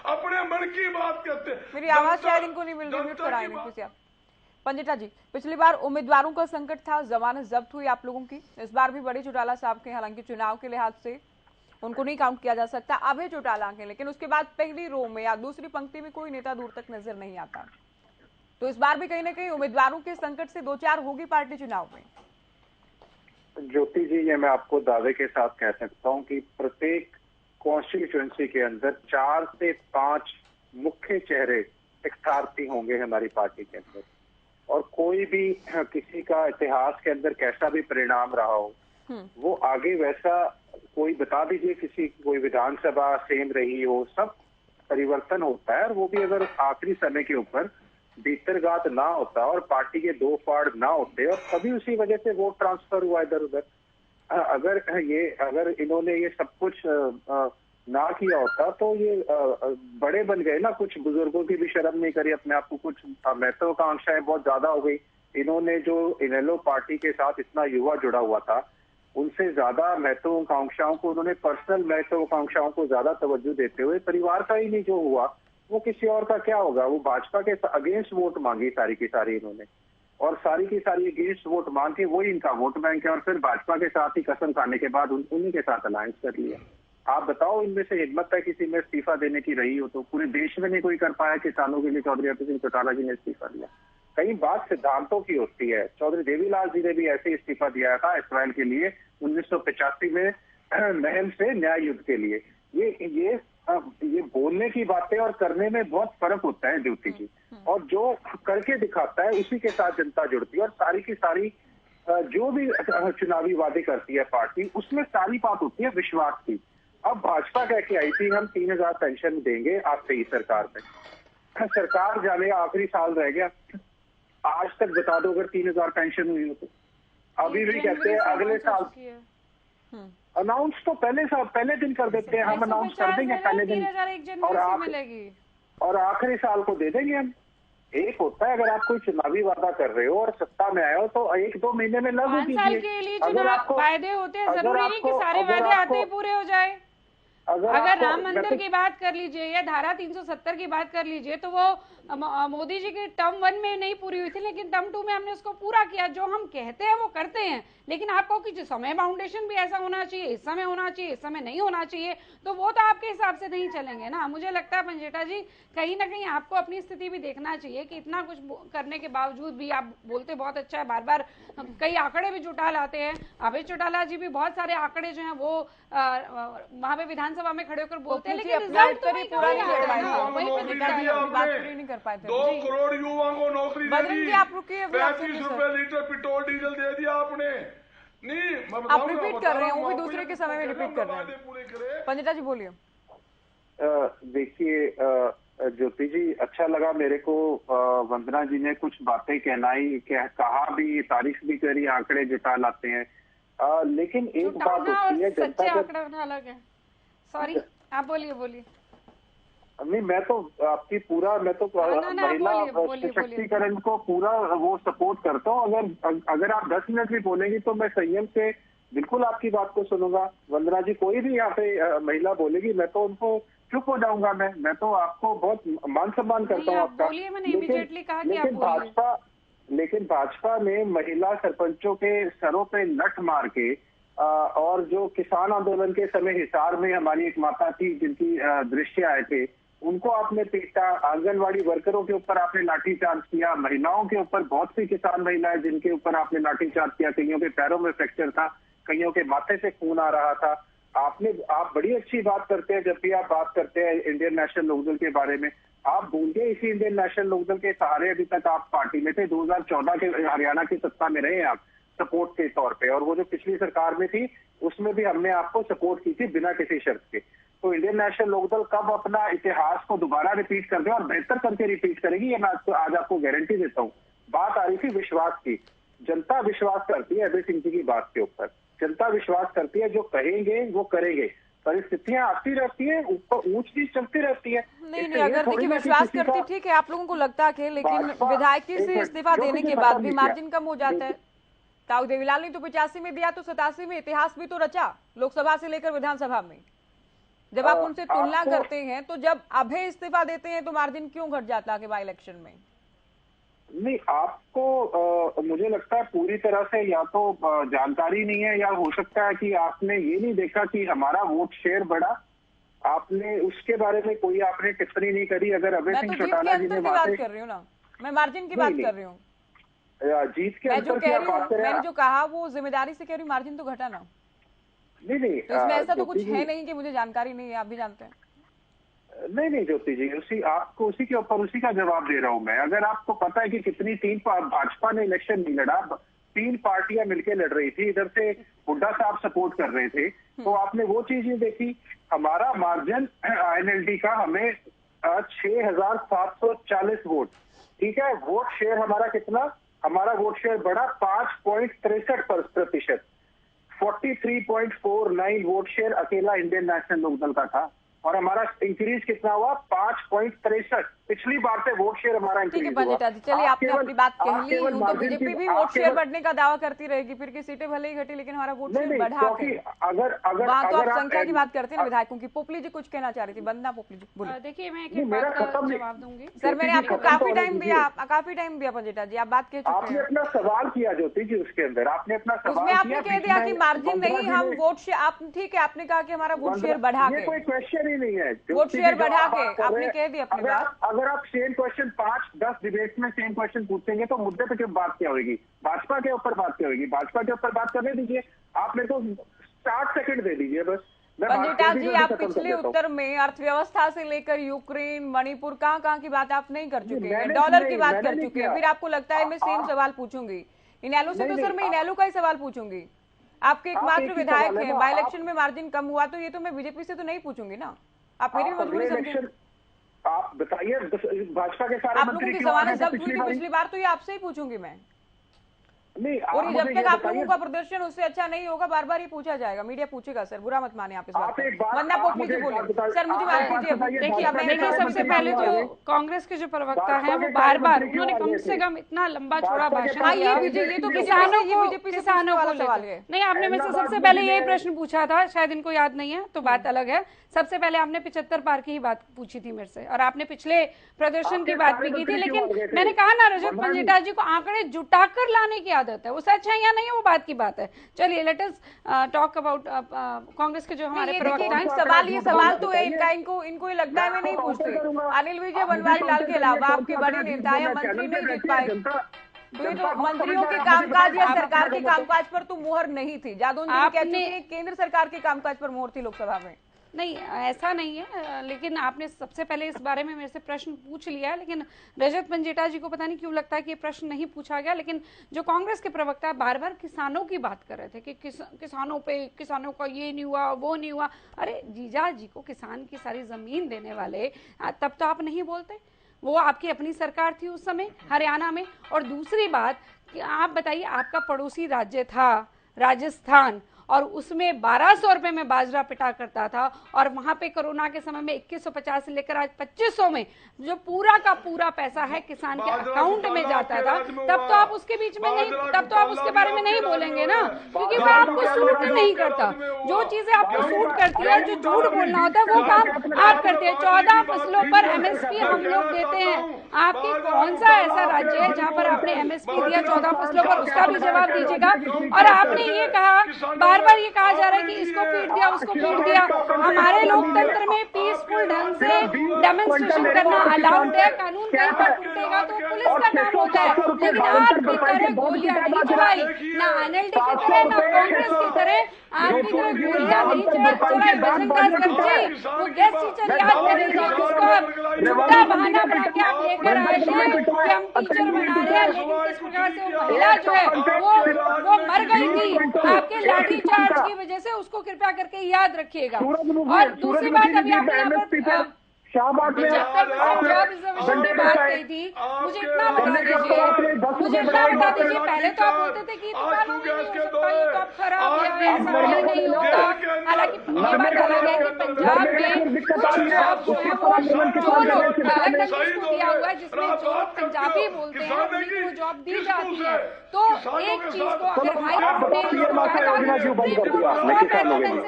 Speaker 6: अपने मन की बात करते,
Speaker 1: मेरी आवाज शायद इनको नहीं मिल रही, म्यूट कराएंगे कुछ आप। पंडिता जी, पिछली बार उम्मीदवारों का संकट था, जमानत जब्त हुई आप लोगों की, इस बार भी बड़ी चौटाला साहब के, हालांकि चुनाव के लिहाज से उनको नहीं काउंट किया जा सकता, अभय चौटाला के, लेकिन उसके बाद पहली रो में या दूसरी पंक्ति में कोई नेता दूर तक नजर नहीं आता। तो इस बार भी कहीं ना कहीं उम्मीदवारों के संकट से 2-4 होगी पार्टी चुनाव में।
Speaker 8: ज्योति जी, ये मैं आपको दावे के साथ कह सकता हूं कि प्रत्येक कॉन्स्टिट्यूएंसी के अंदर 4 से 5 मुख्य चेहरे एक सारथी होंगे हमारी पार्टी के अंदर, और कोई भी किसी का इतिहास के अंदर कैसा भी परिणाम रहा हो, वो आगे वैसा कोई बता दीजिए, किसी कोई विधानसभा सेम रही हो, सब परिवर्तन होता है। और वो भी अगर आखिरी समय के ऊपर भीतरघात ना होता और पार्टी के दो फाड़ ना होते और तभी उसी वजह से वोट ट्रांसफर हुआ इधर उधर। अगर इन्होंने ये सब कुछ ना किया होता तो ये बड़े बन गए ना, कुछ बुजुर्गों की भी शर्म नहीं करी अपने आप को, कुछ महत्वाकांक्षाएं बहुत ज्यादा हो गई। इन्होंने जो इनेलो पार्टी के साथ इतना युवा जुड़ा हुआ था, उनसे ज्यादा महत्वाकांक्षाओं को, उन्होंने पर्सनल महत्वाकांक्षाओं को ज्यादा तवज्जो देते हुए परिवार का ही नहीं जो हुआ वो किसी और का क्या होगा। वो भाजपा के अगेंस्ट वोट मांगी सारी की सारी इन्होंने, और सारी की सारी अगेंस्ट वोट मांग के वही इनका वोट बैंक है। और फिर भाजपा के साथ ही कसम खाने के बाद उन्हीं के साथ अलायंस कर लिया। आप बताओ, इनमें से हिम्मत है किसी में इस्तीफा देने की रही हो तो? पूरे देश में नहीं कोई कर पाया किसानों के लिए चौधरी अतुल सिंह चौटाला जी ने इस्तीफा दिया। कई बात सिद्धांतों की होती है। चौधरी देवीलाल जी ने भी ऐसे इस्तीफा दिया था इसराइल के लिए 1985 में महम से न्याय युद्ध के लिए। ये बोलने की बातें और करने में बहुत फर्क होता है ज्योति जी। और जो करके दिखाता है उसी के साथ जनता जुड़ती है। और सारी की सारी जो भी चुनावी वादे करती है पार्टी, उसमें सारी बात होती है विश्वास की। अब भाजपा कह के आई थी हम 3000 पेंशन देंगे आपसे ही सरकार में, सरकार जाने आखिरी साल रह गया, आज तक बता दो अगर 3000 पेंशन हुई हो तो। अभी भी कहते हैं अगले साल अनाउंस तो पहले दिन कर देते हैं, हम अनाउंस कर देंगे पहले दिन और आखिरी साल को दे देंगे हम। एक होता है अगर आप कोई चुनावी वादा कर रहे हो और सत्ता में आए हो तो 1-2 महीने में लागू कीजिए।
Speaker 7: अगर आपको वादे होते हैं, जरूरी नहीं कि सारे वादे आते ही पूरे हो जाए। अगर राम मंदिर की बात कर लीजिए या धारा 370 की बात कर लीजिए तो वो मोदी जी के टर्म 1 में नहीं पूरी हुई थी, लेकिन टर्म 2 में हमने उसको पूरा किया। जो हम कहते हैं वो करते हैं, लेकिन आपको कि समय बाउंडेशन भी ऐसा होना चाहिए, इस समय होना चाहिए, इस समय नहीं होना चाहिए, तो वो तो आपके हिसाब से नहीं चलेंगे ना। मुझे लगता है पंजेटा जी, कहीं ना कहीं आपको अपनी स्थिति भी देखना चाहिए कि इतना कुछ करने के बावजूद भी आप बोलते बहुत अच्छा है, बार बार कई आंकड़े भी जुटा लाते हैं। अभय चौटाला जी भी बहुत सारे आंकड़े जो है वो वहां पे विधानसभा में खड़े होकर बोलते हैं, लेकिन रिजल्ट तो पूरा नहीं कर पाए।
Speaker 6: 2 करोड़ युवाओं को नौकरी दे दी, 35 रुपए लीटर पेट्रोल डीजल दे दिया आपने। नहीं,
Speaker 1: आप रिपीट कर रहे हैं, वो भी दूसरे के समय में रिपीट कर रहे हैं। पंजेटा जी बोलिए।
Speaker 8: देखिए ज्योति जी, अच्छा लगा मेरे को वंदना जी ने कुछ बातें कहा भी, तारीफ भी करी, आंकड़े जुटा लाते हैं। लेकिन एक बात होती है, जनता
Speaker 7: अलग है। सॉरी, आप बोलिए।
Speaker 8: नहीं, मैं तो आपकी पूरा महिला सशक्तिकरण को पूरा वो सपोर्ट करता हूँ। अगर आप 10 मिनट भी बोलेंगी तो मैं संयम से बिल्कुल आपकी बात को सुनूंगा। वंदना जी कोई भी यहाँ पे महिला बोलेगी मैं तो उनको चुप हो जाऊंगा। मैं तो आपको बहुत मान सम्मान करता हूँ आपका। लेकिन भाजपा ने महिला सरपंचों के सरों पे नट मार के और जो किसान आंदोलन के समय हिसार में हमारी एक माता थी जिनकी दृश्य आए थे, उनको आपने पीटा। आंगनवाड़ी वर्करों के ऊपर आपने लाठीचार्ज किया। महिलाओं के ऊपर, बहुत सी किसान महिलाएं जिनके ऊपर आपने लाठीचार्ज किया, कईयों के पैरों में फ्रैक्चर था, कईयों के माथे से खून आ रहा था। आप बड़ी अच्छी बात करते हैं जब भी आप बात करते हैं इंडियन नेशनल लोकदल के बारे में। आप भूल गए इसी इंडियन नेशनल लोकदल के सहारे अभी तक आप पार्टी में थे। 2014 के हरियाणा की सत्ता में रहे आप सपोर्ट के तौर पे, और वो जो पिछली सरकार में थी उसमें भी हमने आपको सपोर्ट की थी बिना किसी शर्त के। तो इंडियन नेशनल लोकदल कब अपना इतिहास को दोबारा रिपीट कर दे और बेहतर करके रिपीट करेगी, ये मैं आज आपको गारंटी देता हूँ। बात आ रही थी विश्वास की। जनता विश्वास करती है अभय सिंह जी की बात के ऊपर। जनता विश्वास करती है जो कहेंगे वो करेंगे। परिस्थितियां आती रहती है, ऊपर ऊंच नीच चलती रहती है।
Speaker 1: नहीं, अगर देखिए विश्वास करती ठीक है, आप लोगों को लगता है, लेकिन विधायकी से इस्तीफा देने के बाद भी मार्जिन कम हो जाता है। ताऊ देवीलाल ने तो 85 में दिया, तो 87 में इतिहास भी तो रचा लोकसभा से लेकर विधानसभा में। जब आप उनसे तुलना करते हैं तो जब अभय इस्तीफा देते हैं तो मार्जिन क्यों घट जाता है बाई इलेक्शन में?
Speaker 8: नहीं, आपको मुझे लगता है पूरी तरह से या तो जानकारी नहीं है, या हो सकता है कि आपने ये नहीं देखा कि हमारा वोट शेयर बढ़ा। आपने उसके बारे में कोई आपने टिप्पणी नहीं करी। अगर अभय सिंह चौटाला जी ने
Speaker 1: बात कर रही हूँ ना, मैं मार्जिन की बात कर रही हूँ।
Speaker 8: जीत के अंतर की आप बात करें।
Speaker 1: मैंने जो कहा वो जिम्मेदारी से कह रही हूँ, मार्जिन तो घटा ना।
Speaker 8: नहीं,
Speaker 1: तो इसमें ऐसा तो कुछ है नहीं कि मुझे जानकारी नहीं है, आप भी जानते हैं।
Speaker 8: नहीं ज्योति जी, उसी के ऊपर उसी का जवाब दे रहा हूं मैं। अगर आपको पता है कि कितनी भाजपा ने इलेक्शन नहीं लड़ा, 3 पार्टियां मिलकर लड़ रही थी, इधर से हुड्डा साहब सपोर्ट कर रहे थे, तो आपने वो चीज नहीं देखी। हमारा मार्जिन INLD का हमें 6,740 वोट, ठीक है। वोट शेयर हमारा कितना, हमारा वोट शेयर बढ़ा 5.63%। 43.49 वोट शेयर अकेला इंडियन नेशनल लोकदल का था, और हमारा इंक्रीज कितना हुआ 5.63। पिछली बार से वोट शेयर हमारा
Speaker 1: ठीक है
Speaker 8: इंक्रीज हुआ।
Speaker 1: पंडिता जी, चलिए आपने अपनी बात कह ली। यूं तो बीजेपी भी वोट शेयर बढ़ने का दावा करती रहेगी, फिर की सीटें भले ही घटी लेकिन हमारा वोट शेयर बढ़ा के।
Speaker 8: अगर
Speaker 1: वहाँ तो आप संख्या की बात करते हैं ना विधायकों की। पोपली जी कुछ कहना चाह रही थी, वंदना पोपली जी बोलिए।
Speaker 7: देखिए मैं एक बात का जवाब दूंगी।
Speaker 1: सर मैंने आपको काफी टाइम दिया पंडिता जी, आप बात कह चुके
Speaker 8: आपने
Speaker 1: हैं।
Speaker 8: अपना सवाल किया ज्योति जी, उसके अंदर आपने अपना सवाल
Speaker 1: उसमें आपने कह दिया कि मार्जिन नहीं, हम वोट शेयर, आप ठीक है आपने कहा कि हमारा वोट शेयर बढ़ा के,
Speaker 8: कोई क्वेश्चन ही नहीं है,
Speaker 1: वोट शेयर बढ़ा के आपने कह दिया अपनी बात।
Speaker 8: अगर आप सेम क्वेश्चन 5-10 डिबेट में सेम क्वेश्चन पूछेंगे तो मुद्दे पे क्यों बात क्या होगी, भाजपा के ऊपर बात क्या होगी, भाजपा के ऊपर बात करने दीजिए। आप मेरे को 60 सेकंड दे दीजिए बस।
Speaker 1: पंडिता जी आप पिछले उत्तर में अर्थव्यवस्था से लेकर यूक्रेन, मणिपुर, कहाँ की बात आप नहीं कर चुके हैं, डॉलर की बात कर चुके हैं। फिर आपको लगता है मैं सेम सवाल पूछूंगी इनेलो से, तो सर मैं इनेलो का ही सवाल पूछूंगी। आपके एकमात्र विधायक हैं, बाई इलेक्शन में मार्जिन कम हुआ, तो ये तो मैं बीजेपी से तो नहीं पूछूंगी ना, आप मेरी मजबूरी समझिए।
Speaker 8: आप बताइए, भाजपा के सारे
Speaker 1: आप लोगों की जमानत जब्त हुई थी पिछली बार, तो ये आपसे ही पूछूंगी मैं।
Speaker 8: नहीं,
Speaker 1: और जब तक आप लोगों का प्रदर्शन उससे अच्छा नहीं होगा, बार बार ये पूछा जाएगा, मीडिया पूछेगा सर, बुरा मत माने आप इस बात को। वंदना पोपली जी बोलिए। सर मुझे माफ कीजिए,
Speaker 7: देखिए सबसे पहले तो कांग्रेस के जो प्रवक्ता हैं वो बार बार उन्होंने कम से कम इतना लंबा चौड़ा भाषण दिया।
Speaker 1: ये तो
Speaker 7: किसानों को सवाल है नहीं, आपने मेरे से सबसे पहले यही प्रश्न पूछा था, शायद इनको याद नहीं है तो बात अलग है। सबसे पहले आपने 75 पार की ही बात पूछी थी मेरे से, और आपने पिछले प्रदर्शन की बात भी की थी, लेकिन मैंने कहा ना रजत पंडिता जी को आंकड़े जुटाकर लाने की आदत है, वो सच है या नहीं है वो बात की बात है। चलिए let us talk about Congress के जो हमारे प्रवक्ता हैं।
Speaker 1: सवाल तो है इनका, इनको ये लगता है मैं नहीं पूछती। अनिल विजय बनवारी लाल के अलावा आपके बड़े नेता या मंत्री नहीं जीत पाए, तो ये तो मंत्रियों के कामकाज या सरकार के कामकाज पर तो मोहर नहीं थी। जादू जी केंद्र सरकार के कामकाज पर मोहर थी लोकसभा में।
Speaker 7: नहीं ऐसा नहीं है, लेकिन आपने सबसे पहले इस बारे में मेरे से प्रश्न पूछ लिया है, लेकिन रजत पंडिता जी को पता नहीं क्यों लगता है कि ये प्रश्न नहीं पूछा गया। लेकिन जो कांग्रेस के प्रवक्ता बार बार किसानों की बात कर रहे थे कि किसानों का ये नहीं हुआ वो नहीं हुआ। अरे जीजा जी को किसान की सारी जमीन देने वाले तब तो आप नहीं बोलते, वो आपकी अपनी सरकार थी उस समय हरियाणा में। और दूसरी बात कि आप बताइए, आपका पड़ोसी राज्य था राजस्थान, और उसमें 1200 रुपए में बाजरा पिटा करता था, और वहां पे कोरोना के समय में 2150 से लेकर आज 2500 में जो पूरा का पूरा पैसा है किसान के अकाउंट में जाता था। तब तो आप उसके बीच में नहीं, तब तो आप उसके बारे में नहीं बोलेंगे ना, क्योंकि वो आपको सूट नहीं करता। जो चीजें आपको सूट करती है, जो झूठ बोलना होता है, वो काम आप करते हैं। 14 फसलों पर MSP हम लोग देते हैं। आपके कौन सा ऐसा राज्य है जहाँ पर आपने MSP दिया 14 फसलों पर, उसका भी जवाब दीजिएगा। और आपने ये कहा, बार बार ये कहा जा रहा है कि इसको पीट दिया उसको पीट दिया। हमारे लोकतंत्र में पीसफुल ढंग से डेमोन्स्ट्रेशन करना अलाउड है। कानून कहीं पर टूटेगा तो पुलिस का काम होता है, लेकिन आपकी तरह गोलियां नहीं चलाई, ना NLD की तरह ना कांग्रेस की तरह आपकी तरह गोलियां नहीं चलाई। वजनदार बच्चे वो गेस्ट टीचर याद करेंगे जिसको आप झूठा बहाना बना के आप लेकर आए थे कि हम टीचर बना रहे हैं, लेकिन किस प्रकार से वो महिला जो है वो मर गई थी आपके लाठी चार्ज की वजह से। उसको कृपया करके याद रखिएगा। और दूसरी बात, अभी आपने यहाँ पर 75% जॉब रिजर्वेशन की बात कही थी, मुझे इतना बता दीजिए, पहले तो आप बोलते थे कि ये तो आप खराब है, ऐसा नहीं होता। हालांकि ये बात अलग है कि पंजाब में कुछ जॉब जो है वो जो लोग अलग अलग इसको दिया हुआ है, जिसमें जो पंजाबी बोलते हैं उन्हीं को जॉब दी जाती है। तो एक चीज को अगर हाई कोर्ट ने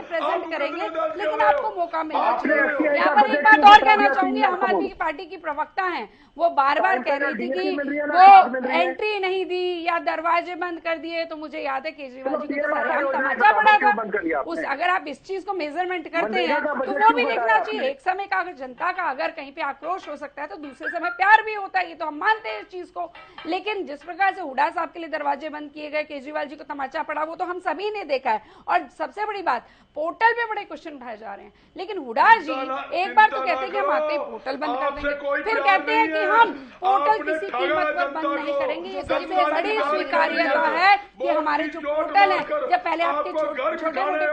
Speaker 7: प्रेजेंट करेंगे, लेकिन आपको मौका मिलना चाहिए। यहाँ पर एक बात और कहना चाहूंगी, आम आदमी की पार्टी की प्रवक्ता हैं, वो बार बार कह रही थी कि वो एंट्री नहीं दी या दरवाजे बंद कर दिए। तो मुझे याद है केजरीवाल जी को तो सरेआम तमाचा पड़ा
Speaker 8: क्यों बंद कर दिया
Speaker 7: था।
Speaker 8: आपने?
Speaker 7: अगर आप इस चीज को मेजरमेंट करते
Speaker 8: मनरेगा
Speaker 7: हैं
Speaker 8: का
Speaker 7: तो
Speaker 8: बजट
Speaker 7: वो
Speaker 8: क्यों
Speaker 7: भी
Speaker 8: घटाया
Speaker 7: देखना
Speaker 8: आपने?
Speaker 7: चाहिए। एक समय का अगर जनता का अगर कहीं पे आक्रोश हो सकता है तो दूसरे समय प्यार भी होता है, ये तो हम मानते हैं इस चीज को। लेकिन जिस प्रकार से हुड्डा साहब के लिए दरवाजे बंद किए गए, केजरीवाल जी को तमाचा पड़ा, वो तो हम सभी ने देखा है। और सबसे बड़ी बात, पोर्टल पे बड़े क्वेश्चन उठाए जा रहे हैं, लेकिन हुड्डा जी एक बार तो कहते हैं कि हम आते ही पोर्टल बंद कर देंगे, फिर कहते हैं कि हम पोर्टल किसी कीमत पर बंद नहीं करेंगे। ये सबसे बड़ी स्वीकार्यता है कि हमारे जो पोर्टल है, जब पहले आपके छोटे मोटे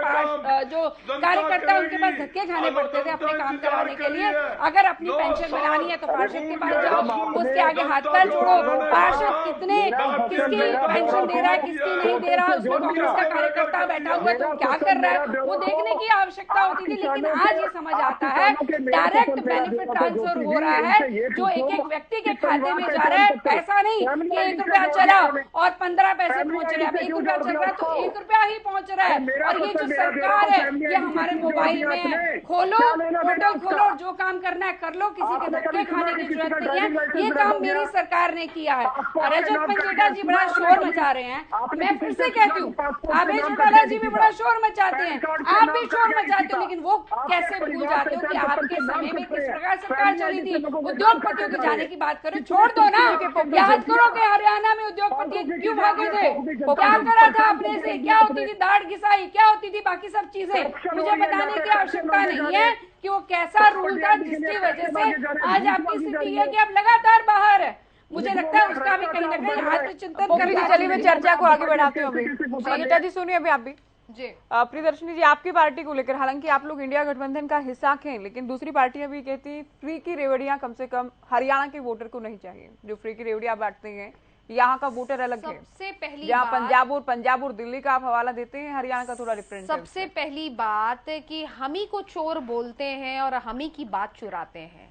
Speaker 7: जो कार्यकर्ता उनके पास धक्के खाने पड़ते थे अपने काम कराने के लिए, अगर अपनी पेंशन बनानी है तो पार्षद के पास जाओ, उसके आगे हाथ पैर जोड़ो, पार्षद कितने किसकी पेंशन दे रहा है किसकी नहीं दे रहा, उसमें कांग्रेस का कार्यकर्ता बैठा हुआ तो क्या कर रहा है वो देखने की आवश्यकता होती थी। लेकिन आज ये समझ आता है डायरेक्ट बेनिफिट ट्रांसफर हो रहा है, जो एक एक व्यक्ति के खाते में जा रहा है। ऐसा नहीं कि 1 रुपया चला और 15 पैसे पहुंच रहे हैं, 1 रुपया चल रहा है तो 1 रुपया ही पहुंच रहा है। और ये जो सरकार है ये हमारे मोबाइल में है, खोलो पोर्टल खोलो, जो काम करना है कर लो, किसी के धक्के खाने की जरूरत नहीं है। ये काम मेरी सरकार ने किया है। रजत पंजेटा जी बड़ा शोर मचा रहे हैं, मैं फिर से कहती हूँ अभय चौटाला जी भी बड़ा शोर मचाते हैं, आप भी शोर मचाते हो, लेकिन वो कैसे भूल जाते हो कि आपके समय में किस प्रकार सरकार चली थी। उद्योगपतियों के जाने की बात करो, छोड़ दो ना, याद करो कि हरियाणा में उद्योगपति क्यों भागे थे, क्या करा था आपने से, क्या होती थी दाढ़ घिसाई, क्या होती थी बाकी सब चीजें। मुझे बताने की आवश्यकता नहीं है कि वो कैसा रूल था जिसकी वजह से आज आपकी स्थिति है कि आप लगातार बाहर है। मुझे लगता है उसका भी कहीं ना कहीं आत्मचिंतन करना।
Speaker 1: चलिए मैं चर्चा को आगे बढ़ाती हूँ अभी। संगीता जी सुनिए अभी आप भी
Speaker 9: जी।
Speaker 1: प्रियदर्शनी जी, आपकी पार्टी को लेकर, हालांकि आप लोग इंडिया गठबंधन का हिस्सा हैं, लेकिन दूसरी पार्टियां भी कहती फ्री की रेवड़ियां कम से कम हरियाणा के वोटर को नहीं चाहिए। जो फ्री की रेवड़ियां बांटते हैं, यहाँ का वोटर अलग है।
Speaker 9: सबसे पहली
Speaker 1: जहाँ
Speaker 9: बात
Speaker 1: पंजाब और दिल्ली का आप हवाला देते हैं, हरियाणा का थोड़ा डिफरेंट।
Speaker 9: सबसे पहली बात कि हम ही को चोर बोलते हैं और हम ही की बात चुराते हैं।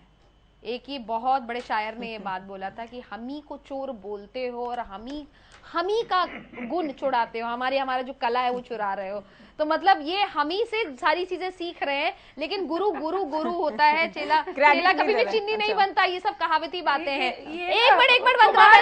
Speaker 9: एक ही बहुत बड़े शायर ने ये बात बोला था कि हम ही को चोर बोलते हो और हम ही का गुण चुराते हो, हमारा जो कला है वो चुरा रहे हो। तो मतलब ये हम ही से सारी चीजें सीख रहे हैं, लेकिन गुरु गुरु गुरु होता है, चेला कभी भी चिन्नी नहीं बनता। ये सब कहावती बातें हैं। एक मिनट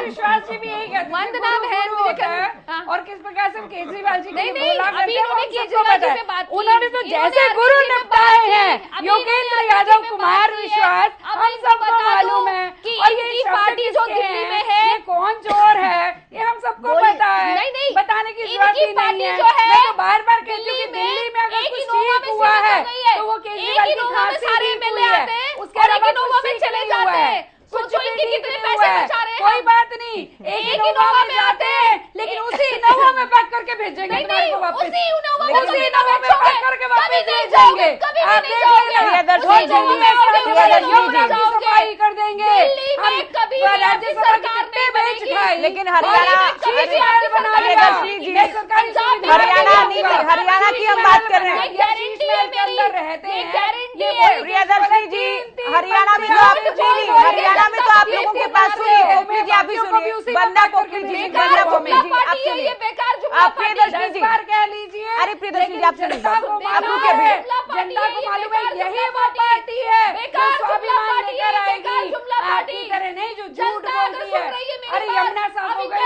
Speaker 7: विश्वास जी भी यही कहते हैं,
Speaker 9: वंदना बहन
Speaker 7: और किस प्रकार से केजरीवाल जी
Speaker 9: नहीं अभी इन्होंने केजरीवाल जी में बात की,
Speaker 7: उन्होंने तो जैसे गुरु निपटाए हैं योगेंद्र यादव, कुमार विश्वास, हम सबको मालूम है
Speaker 9: कि
Speaker 7: और
Speaker 9: ये पार्टी जो दिल्ली में है
Speaker 7: ये कौन चोर है ये हम सबको पता है।
Speaker 9: नहीं
Speaker 7: बताने की जरूरत ही नहीं है। मैं तो बार बार कहती हूँ कि दिल्ली में अगर कुछ ठीक हुआ है तो वो केजरीवाल की खांसी ठीक हुई है, उसके अलावा कुछ ठीक नहीं हुआ है।
Speaker 9: सोचो इनके कितने पैसे बचा रहे हैं।
Speaker 7: कोई बात नहीं, एक इनोवा में आते हैं, लेकिन उसी इनोवा में पैक करके भेजेंगे तुम्हारे को वापस। उसी इनोवा में पैक करके वापस भेजेंगे। आप देख लीजिए, सफाई कर देंगे हम।
Speaker 9: कभी
Speaker 7: राज्य सरकार ने बेच खाई,
Speaker 1: लेकिन हरियाणा हरियाणा की हम बात कर रहे हैं।
Speaker 7: गारंटी रहते हैं
Speaker 1: प्रियदर्शनी जी, हरियाणा में तो आप हरियाणा में तो आप लोगों के पास सुनिए जी, आप भी सुनिए, बंदा पोखरी जी, बंदा पोखरी जी, आप सुनिए, आप प्रियदर्शनी जी
Speaker 7: कह लीजिए।
Speaker 1: अरे प्रियदर्शनी जी आप सुनिए, आप रुके भी,
Speaker 7: जनता को मालूम है यही वो पार्टी है जो स्वाभिमान लेकर आएगी, आपकी तरह नहीं जो झूठ बोलती है। अरे यमुना साफ हो गई,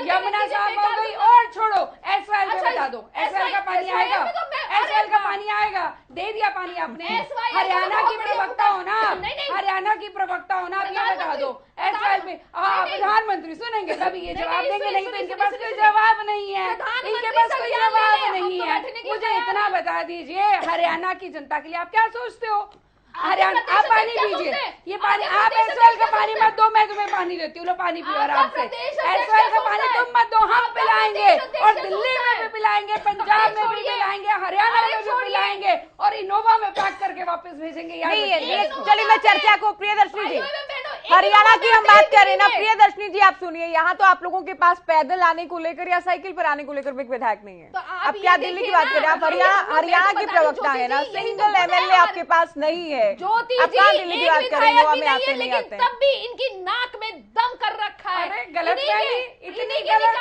Speaker 7: यमुना साफ हो गई, और छोड़ो एसवाइएल पे बता दो, एसवाइएल का पानी आएगा, एसवाइएल का पानी आएगा, दे दिया पानी आपने। हरियाणा की प्रवक्ता हो ना, हरियाणा की प्रवक्ता हो ना, आप ये बता दो एसवाइएल में प्रधानमंत्री सुनेंगे तभी ये जवाब देंगे, नहीं तो इनके पास कोई जवाब नहीं है, इनके पास कोई जवाब नहीं है। मुझे इतना बता दीजिए, हरियाणा की जनता के लिए आप क्या सोचते हो? हरियाणा आप पानी पीजिए, ये पानी आप एसवाइएल का पानी मत दो, मैं तुम्हें पानी देती हूँ, लो पानी पियो आराम से। एसवाइएल का पानी तुम मत दो, हम पिलाएंगे, और दिल्ली में भी पिलाएंगे, पंजाब में भी पिलाएंगे, हरियाणा में भी पिलाएंगे, और इनोवा में पैक करके वापस भेजेंगे।
Speaker 1: चलिए मैं चर्चा को, प्रियदर्शनी जी हरियाणा की हम बात कर रहे हैं ना, प्रियदर्शनी जी आप सुनिए, यहाँ तो आप लोगों के पास पैदल आने को लेकर या साइकिल पर आने को लेकर भी विधायक नहीं है। अब क्या दिल्ली की बात करें, आप हरियाणा के प्रवक्ता है ना, सिंगल एमएलए आपके पास नहीं है।
Speaker 9: ज्योति
Speaker 1: अब कहाँ दिल्ली की बात करें, गोवा में आते नहीं आते,
Speaker 9: तब भी इनकी नाक में दम कर रखा है।
Speaker 7: अरे गलत इतनी गलत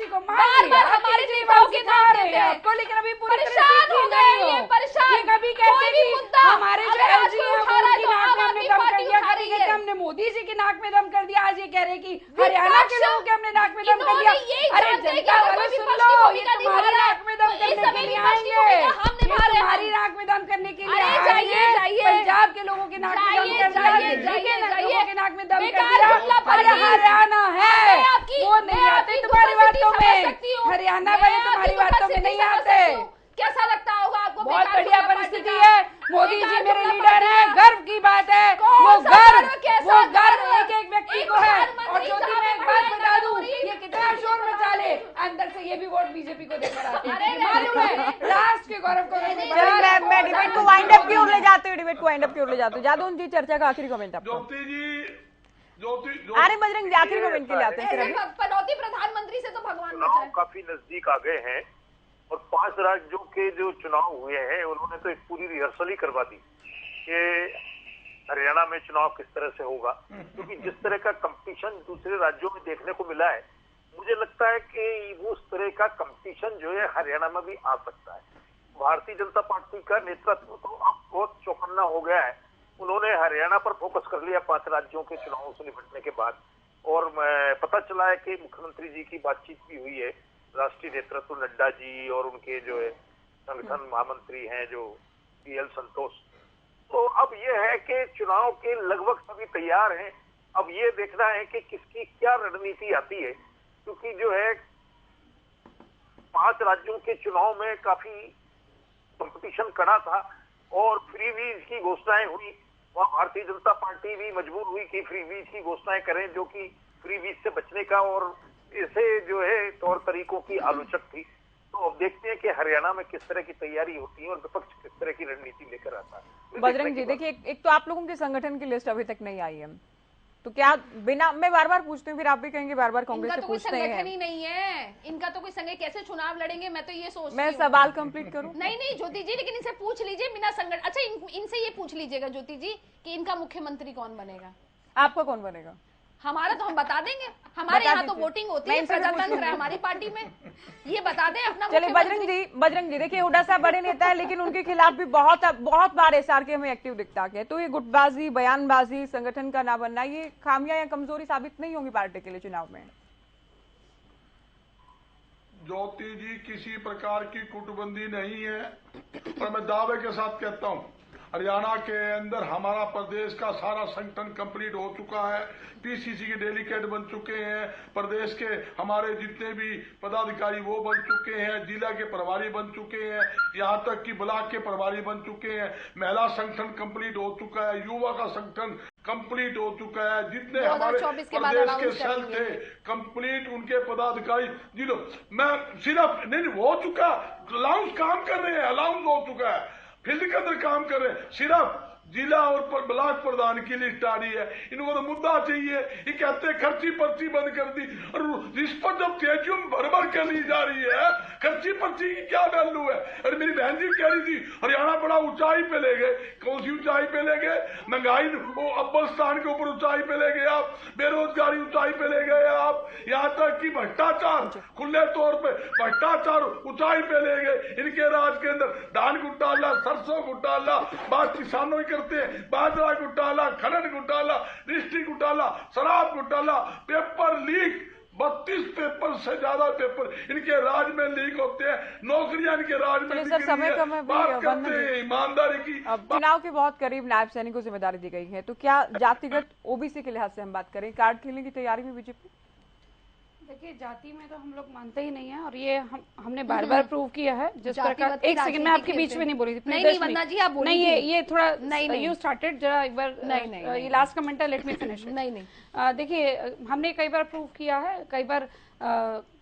Speaker 7: को
Speaker 9: बार हमारे नेताओं के नाम लेते हैं
Speaker 7: आपको, लेकिन अभी पूरी
Speaker 9: परेशान हो गए, ये परेशान।
Speaker 7: कभी कहते
Speaker 9: भी मुद्दा
Speaker 7: हमारे जो एलजी है उनकी नाक में हमने दम कर दिया, कभी कहते हमने मोदी जी की नाक में दम कर दिया, आज ये कह करे कि हरियाणा के लोगों के हमने नाक में दम कर दिया। अरे जनता वाले सुन लो, ये तुम्हारी नाक में दम करने के लिए आएंगे, तुम्हारी नाक में दम करने के लिए आएंगे। पंजाब के लोगों के नाक में दम कर दिया, दिल्ली के लोगों के नाक में दम कर दिया। अरे हरियाणा है, वो नहीं आते तुम्हारी बातों में, हरियाणा वाले तुम्हारी बातों में नहीं आते।
Speaker 9: कैसा लगता होगा आपको?
Speaker 7: बहुत बढ़िया परिस्थिति है, मोदी जी मेरे लीडर हैं, गर्व की बात है। वो गर्व एक एक व्यक्ति को है। और ज्योति मैं एक बात बता दूं, ये कितना शोर मचा ले, अंदर से ये भी वोट बीजेपी को देकर आते हैं, मालूम है, राष्ट्र के गौरव को।
Speaker 1: मैं डिबेट को वाइंड अप की ओर ले जाती हूँ, जादू जी चर्चा का आखिरी कमेंट आपका। अरे बजरंग जी आखिरी कमेंट के लिए आते हैं।
Speaker 9: पनौती प्रधानमंत्री से तो भगवान
Speaker 10: चुनाव काफी नजदीक आ गए हैं और 5 राज्यों के जो चुनाव हुए हैं उन्होंने तो एक पूरी रिहर्सल ही करवा दी कि हरियाणा में चुनाव किस तरह से होगा, क्योंकि जिस तरह का कंपटीशन दूसरे राज्यों में देखने को मिला है, मुझे लगता है कि वो उस तरह का कंपटीशन जो है हरियाणा में भी आ सकता है। भारतीय जनता पार्टी का नेतृत्व तो अब बहुत चौकन्ना हो गया है, उन्होंने हरियाणा पर फोकस कर लिया 5 राज्यों के चुनावों से निपटने के बाद। और पता चला है कि मुख्यमंत्री जी की बातचीत भी हुई है, राष्ट्रीय नेतृत्व नड्डा जी और उनके जो है संगठन महामंत्री हैं जो PL संतोष। तो अब ये है कि चुनाव के लगभग सभी तैयार हैं, अब ये देखना है कि किसकी क्या रणनीति आती है, क्योंकि जो है 5 राज्यों के चुनाव में काफी कंपटीशन कड़ा था और फ्री वीज की घोषणाएं हुई। वहां भारतीय जनता पार्टी भी मजबूर हुई कि फ्री वीज की घोषणाएं करें, जो कि फ्री वीज से बचने का और इसे जो है तौर तरीकों की आलोचक थी। तो अब देखते हैं कि हरियाणा में किस तरह की तैयारी होती है और विपक्ष किस तरह की रणनीति लेकर आता है।
Speaker 1: बजरंग जी देखिए, एक तो आप लोगों के संगठन की लिस्ट अभी तक नहीं आई है, तो क्या बिना, मैं बार बार पूछती हूँ, फिर आप भी कहेंगे बार बार कांग्रेस से पूछते हैं।
Speaker 9: संगठन ही नहीं है इनका, तो कोई संगठन कैसे चुनाव लड़ेंगे? मैं तो ये सोचती हूँ।
Speaker 1: मैं सवाल कंप्लीट करूँ?
Speaker 9: नहीं ज्योति जी, लेकिन इनसे पूछ लीजिए बिना संगठन। अच्छा इनसे ये पूछ लीजिएगा ज्योति जी कि इनका मुख्यमंत्री कौन बनेगा?
Speaker 1: आपका कौन बनेगा?
Speaker 9: हमारा तो हम बता देंगे, हमारे यहाँ तो वोटिंग होती है, प्रजातंत्र है हमारी पार्टी में, ये बता दें अपना।
Speaker 1: चलिए बजरंग जी देखिए, हुड्डा साहब बड़े नेता है, लेकिन उनके खिलाफ भी बहुत बार SRK हमें एक्टिव दिखता है, तो ये गुटबाजी, बयानबाजी, संगठन का ना बनना, ये खामियां या कमजोरी साबित नहीं होंगी पार्टी के लिए चुनाव में?
Speaker 6: ज्योति जी किसी प्रकार की गुटबंदी नहीं है, और मैं दावे के साथ कहता हूं हरियाणा के अंदर हमारा प्रदेश का सारा संगठन कंप्लीट हो चुका है, PCC के डेलीगेट बन चुके हैं, प्रदेश के हमारे जितने भी पदाधिकारी वो बन चुके हैं, जिला के प्रभारी बन चुके हैं, यहाँ तक कि ब्लॉक के प्रभारी बन चुके हैं, महिला संगठन कंप्लीट हो चुका है, युवा का संगठन कंप्लीट हो चुका है, जितने हमारे प्रदेश के सेल थे कंप्लीट उनके पदाधिकारी जिलो मैं सिर्फ नहीं हो चुका, अलाउंस काम कर रहे हैं, अलाउंस हो चुका है, फील्ड के अंदर काम कर रहे हैं, सिर्फ जिला और ब्लॉक प्रधान की लिस्ट आ रही है। इनको तो मुद्दा चाहिए, ये कहते हैं खर्ची पर्ची बंद कर दी, और रिश्वत जब तेजियों में भर भर के ली जा रही है, खर्ची पर्ची की क्या वैल्यू है? और मेरी बहन जी कह रही थी हरियाणा बड़ा ऊंचाई पे ले गए, कौन सी ऊंचाई पे ले गए? महंगाई वो अव्वल स्थान के ऊपर ऊंचाई पे ले गए आप, बेरोजगारी ऊंचाई पे ले गए आप, यहाँ तक कि भ्रष्टाचार खुले तौर पे भ्रष्टाचार ऊंचाई पे ले गए इनके राज के अंदर। धान घोटाला, सरसों घोटाला, बात किसानों की करते हैं, बाजरा घोटाला, खनन घोटाला, रजिस्ट्री घोटाला, शराब घोटाला, पेपर लीक, 32 पेपर से ज्यादा पेपर इनके राज में लीक होते हैं, नौकरियां इनके राज में
Speaker 1: सर समय का मैं
Speaker 6: बात करते हैं ईमानदारी की।
Speaker 1: अब चुनाव के बहुत करीब नायब सैनिक को जिम्मेदारी दी गई है, तो क्या जातिगत OBC के लिहाज से हम बात करें, कार्ड खेलने की तैयारी में बीजेपी?
Speaker 7: देखिए जाति में तो हम लोग मानते ही नहीं है, और ये हमने बार बार प्रूव किया है। जिस प्रकार, एक सेकंड में आपके बीच में नहीं बोली थी,
Speaker 9: नहीं वंदना जी आप बोलिए।
Speaker 7: नहीं ये थोड़ा यू स्टार्टेड, जरा एक बार नहीं ये लास्ट कमेंट है, लेट मी फिनिश। नहीं देखिए हमने कई बार प्रूव किया है, कई बार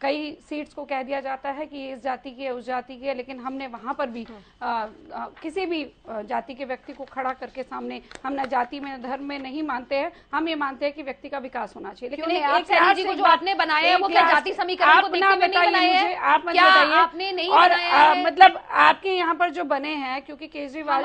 Speaker 7: कई सीट्स को कह दिया जाता है कि इस जाति की है, उस जाति की है, लेकिन हमने वहां पर भी किसी भी जाति के व्यक्ति को खड़ा करके सामने, हम ना जाति में धर्म में नहीं मानते हैं, हम ये मानते हैं कि व्यक्ति का विकास होना चाहिए। लेकिन
Speaker 9: एक सैनी जी को जो आपने बनाया है वो क्या जाति समीकरण को देखते हुए नहीं बनाए हैं?
Speaker 7: आप मत बताइए, आपने नहीं बनाया है। मतलब आपके यहाँ पर जो बने हैं, क्योंकि केजरीवाल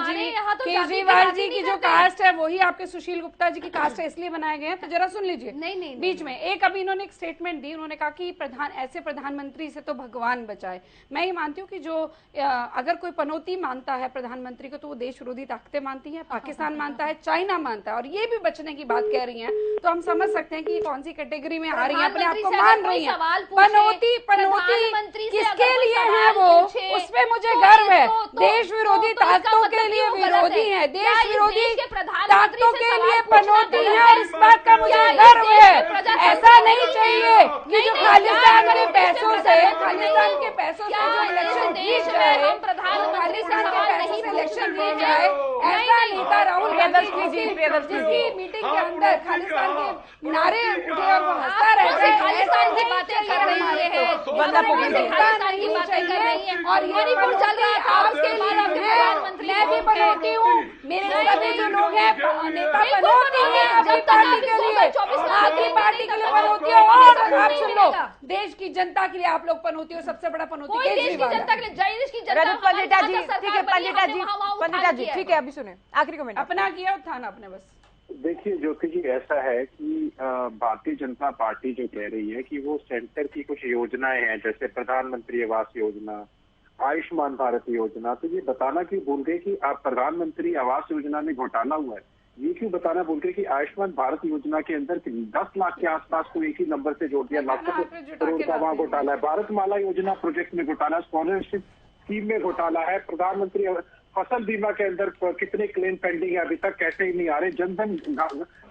Speaker 7: जी की जो कास्ट है वही आपके सुशील गुप्ता जी की कास्ट है, इसलिए बनाए गए हैं। तो जरा सुन लीजिए, नहीं बीच में एक अभी इन्होंने एक स्टेटमेंट दी, उन्होंने कहा कि प्रधान ऐसे प्रधानमंत्री से तो भगवान बचाए। मैं ये मानती हूँ कि जो अगर कोई पनौती मानता है प्रधानमंत्री को तो वो देश विरोधी ताकतें मानती है, पाकिस्तान मानता है, चाइना मानता है, और ये भी बचने की बात कह रही हैं तो हम समझ सकते हैं कि ये कौन सी कैटेगरी में आ रही है, अपने आप को मान रही है। पनौती किसके लिए है वो, उसमें मुझे गर्व है। देश विरोधी ताकतों के लिए विरोधी है, देश विरोधी ताकतों के लिए पनौती है, और इस बात का मुझे गर्व है। ऐसा नहीं चाहिए कि जो खालिस्तान के पैसों से जो इलेक्शन जीत जाए, खालिस्तान के पैसों से इलेक्शन जीत जाए, ऐसा नेता राहुल गांधी जिसकी मीटिंग के अंदर खालिस्तान के नारे उठे और वो हंसता रहता है, खालिस्तान की बातें कर रही है, और ये रिपोर्ट चल रही है आपके लिए है। मैं भी बनोती हूँ, मेरे सभी जो लोग हैं नेता बनोती है अपनी पार्टी के लिए, आपकी पार्टी के लिए बनोती है, और आप सुन लो, देश की जनता के लिए आप लोग पनौती हो। सबसे बड़ा पनौती केजरीवाल है।
Speaker 1: पंडिता जी ठीक है, अभी सुने आखिरी कमेंट
Speaker 7: अपना किया उत्थान आपने बस।
Speaker 8: देखिए ज्योति जी, ऐसा है कि भारतीय जनता पार्टी जो कह रही है कि वो सेंटर की कुछ योजनाएं हैं, जैसे प्रधानमंत्री आवास योजना, आयुष्मान भारत योजना, तो ये बताना क्यों भूल गए कि आप प्रधानमंत्री आवास योजना में घोटाला हुआ है? ये क्यों बताना भूल गए कि आयुष्मान भारत योजना के अंदर 10 लाख के आसपास को एक ही नंबर से जोड़ दिया, लाखों करोड़ का वहाँ घोटाला है। भारतमाला योजना प्रोजेक्ट में घोटाला, स्कॉलरशिप स्कीम में घोटाला है, प्रधानमंत्री फसल बीमा के अंदर कितने क्लेम पेंडिंग है अभी तक, कैसे ही नहीं आ रहे। जनधन,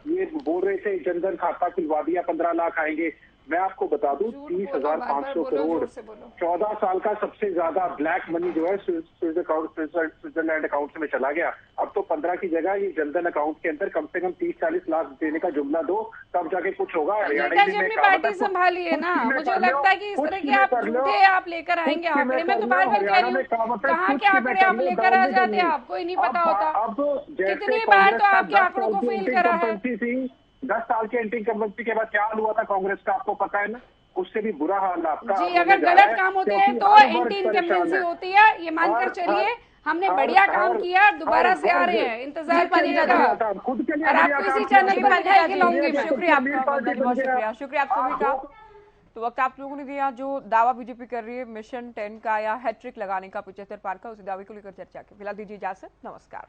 Speaker 8: ये बोल रहे थे जनधन खाता खुलवा दिया, 15 लाख आएंगे। मैं आपको बता दूं 30,500 करोड़ 14 साल का सबसे ज्यादा ब्लैक मनी जो है स्विट्जरलैंड अकाउंट में चला गया। अब तो 15 की जगह ये जनधन अकाउंट के अंदर कम से कम 30-40 लाख देने का जुमला दो, तब जाके कुछ होगा।
Speaker 7: पार्टी संभालिए ना, मुझे लगता है कि इस तरह के आप झूठे आप लेकर आएंगे आंकड़े। मैं तो बार बार कह रही हूँ, कहाँ के आंकड़े आप लेकर आ जाते हैं, आपको ही नहीं पता होता। कितनी बार तो आपके आंकड़ों को फेल करा है।
Speaker 8: 10 साल के एंटी इनकम्बेंसी के बाद क्या हाल हुआ था कांग्रेस का, आपको पता है ना? उससे भी बुरा हाल आपका
Speaker 7: जी। अगर गलत काम होते हैं तो एंटी इनकम्बेंसी होती है, ये मानकर चलिए हमने बढ़िया काम किया, दोबारा से आ रहे हैं, इंतजार करिएगा। और आपको इसी चैनल पर दिखाई के लाऊंगी मैं।
Speaker 1: शुक्रिया आपका, बहुत शुक्रिया, शुक्रिया आप सभी का। तो वक्त आप लोगों ने दिया, जो दावा बीजेपी कर रही है मिशन 10 का या हैट्रिक लगाने का 75 पार का, उस दावे को लेकर चर्चा की। फिलहाल दीजिए इजाजत, नमस्कार।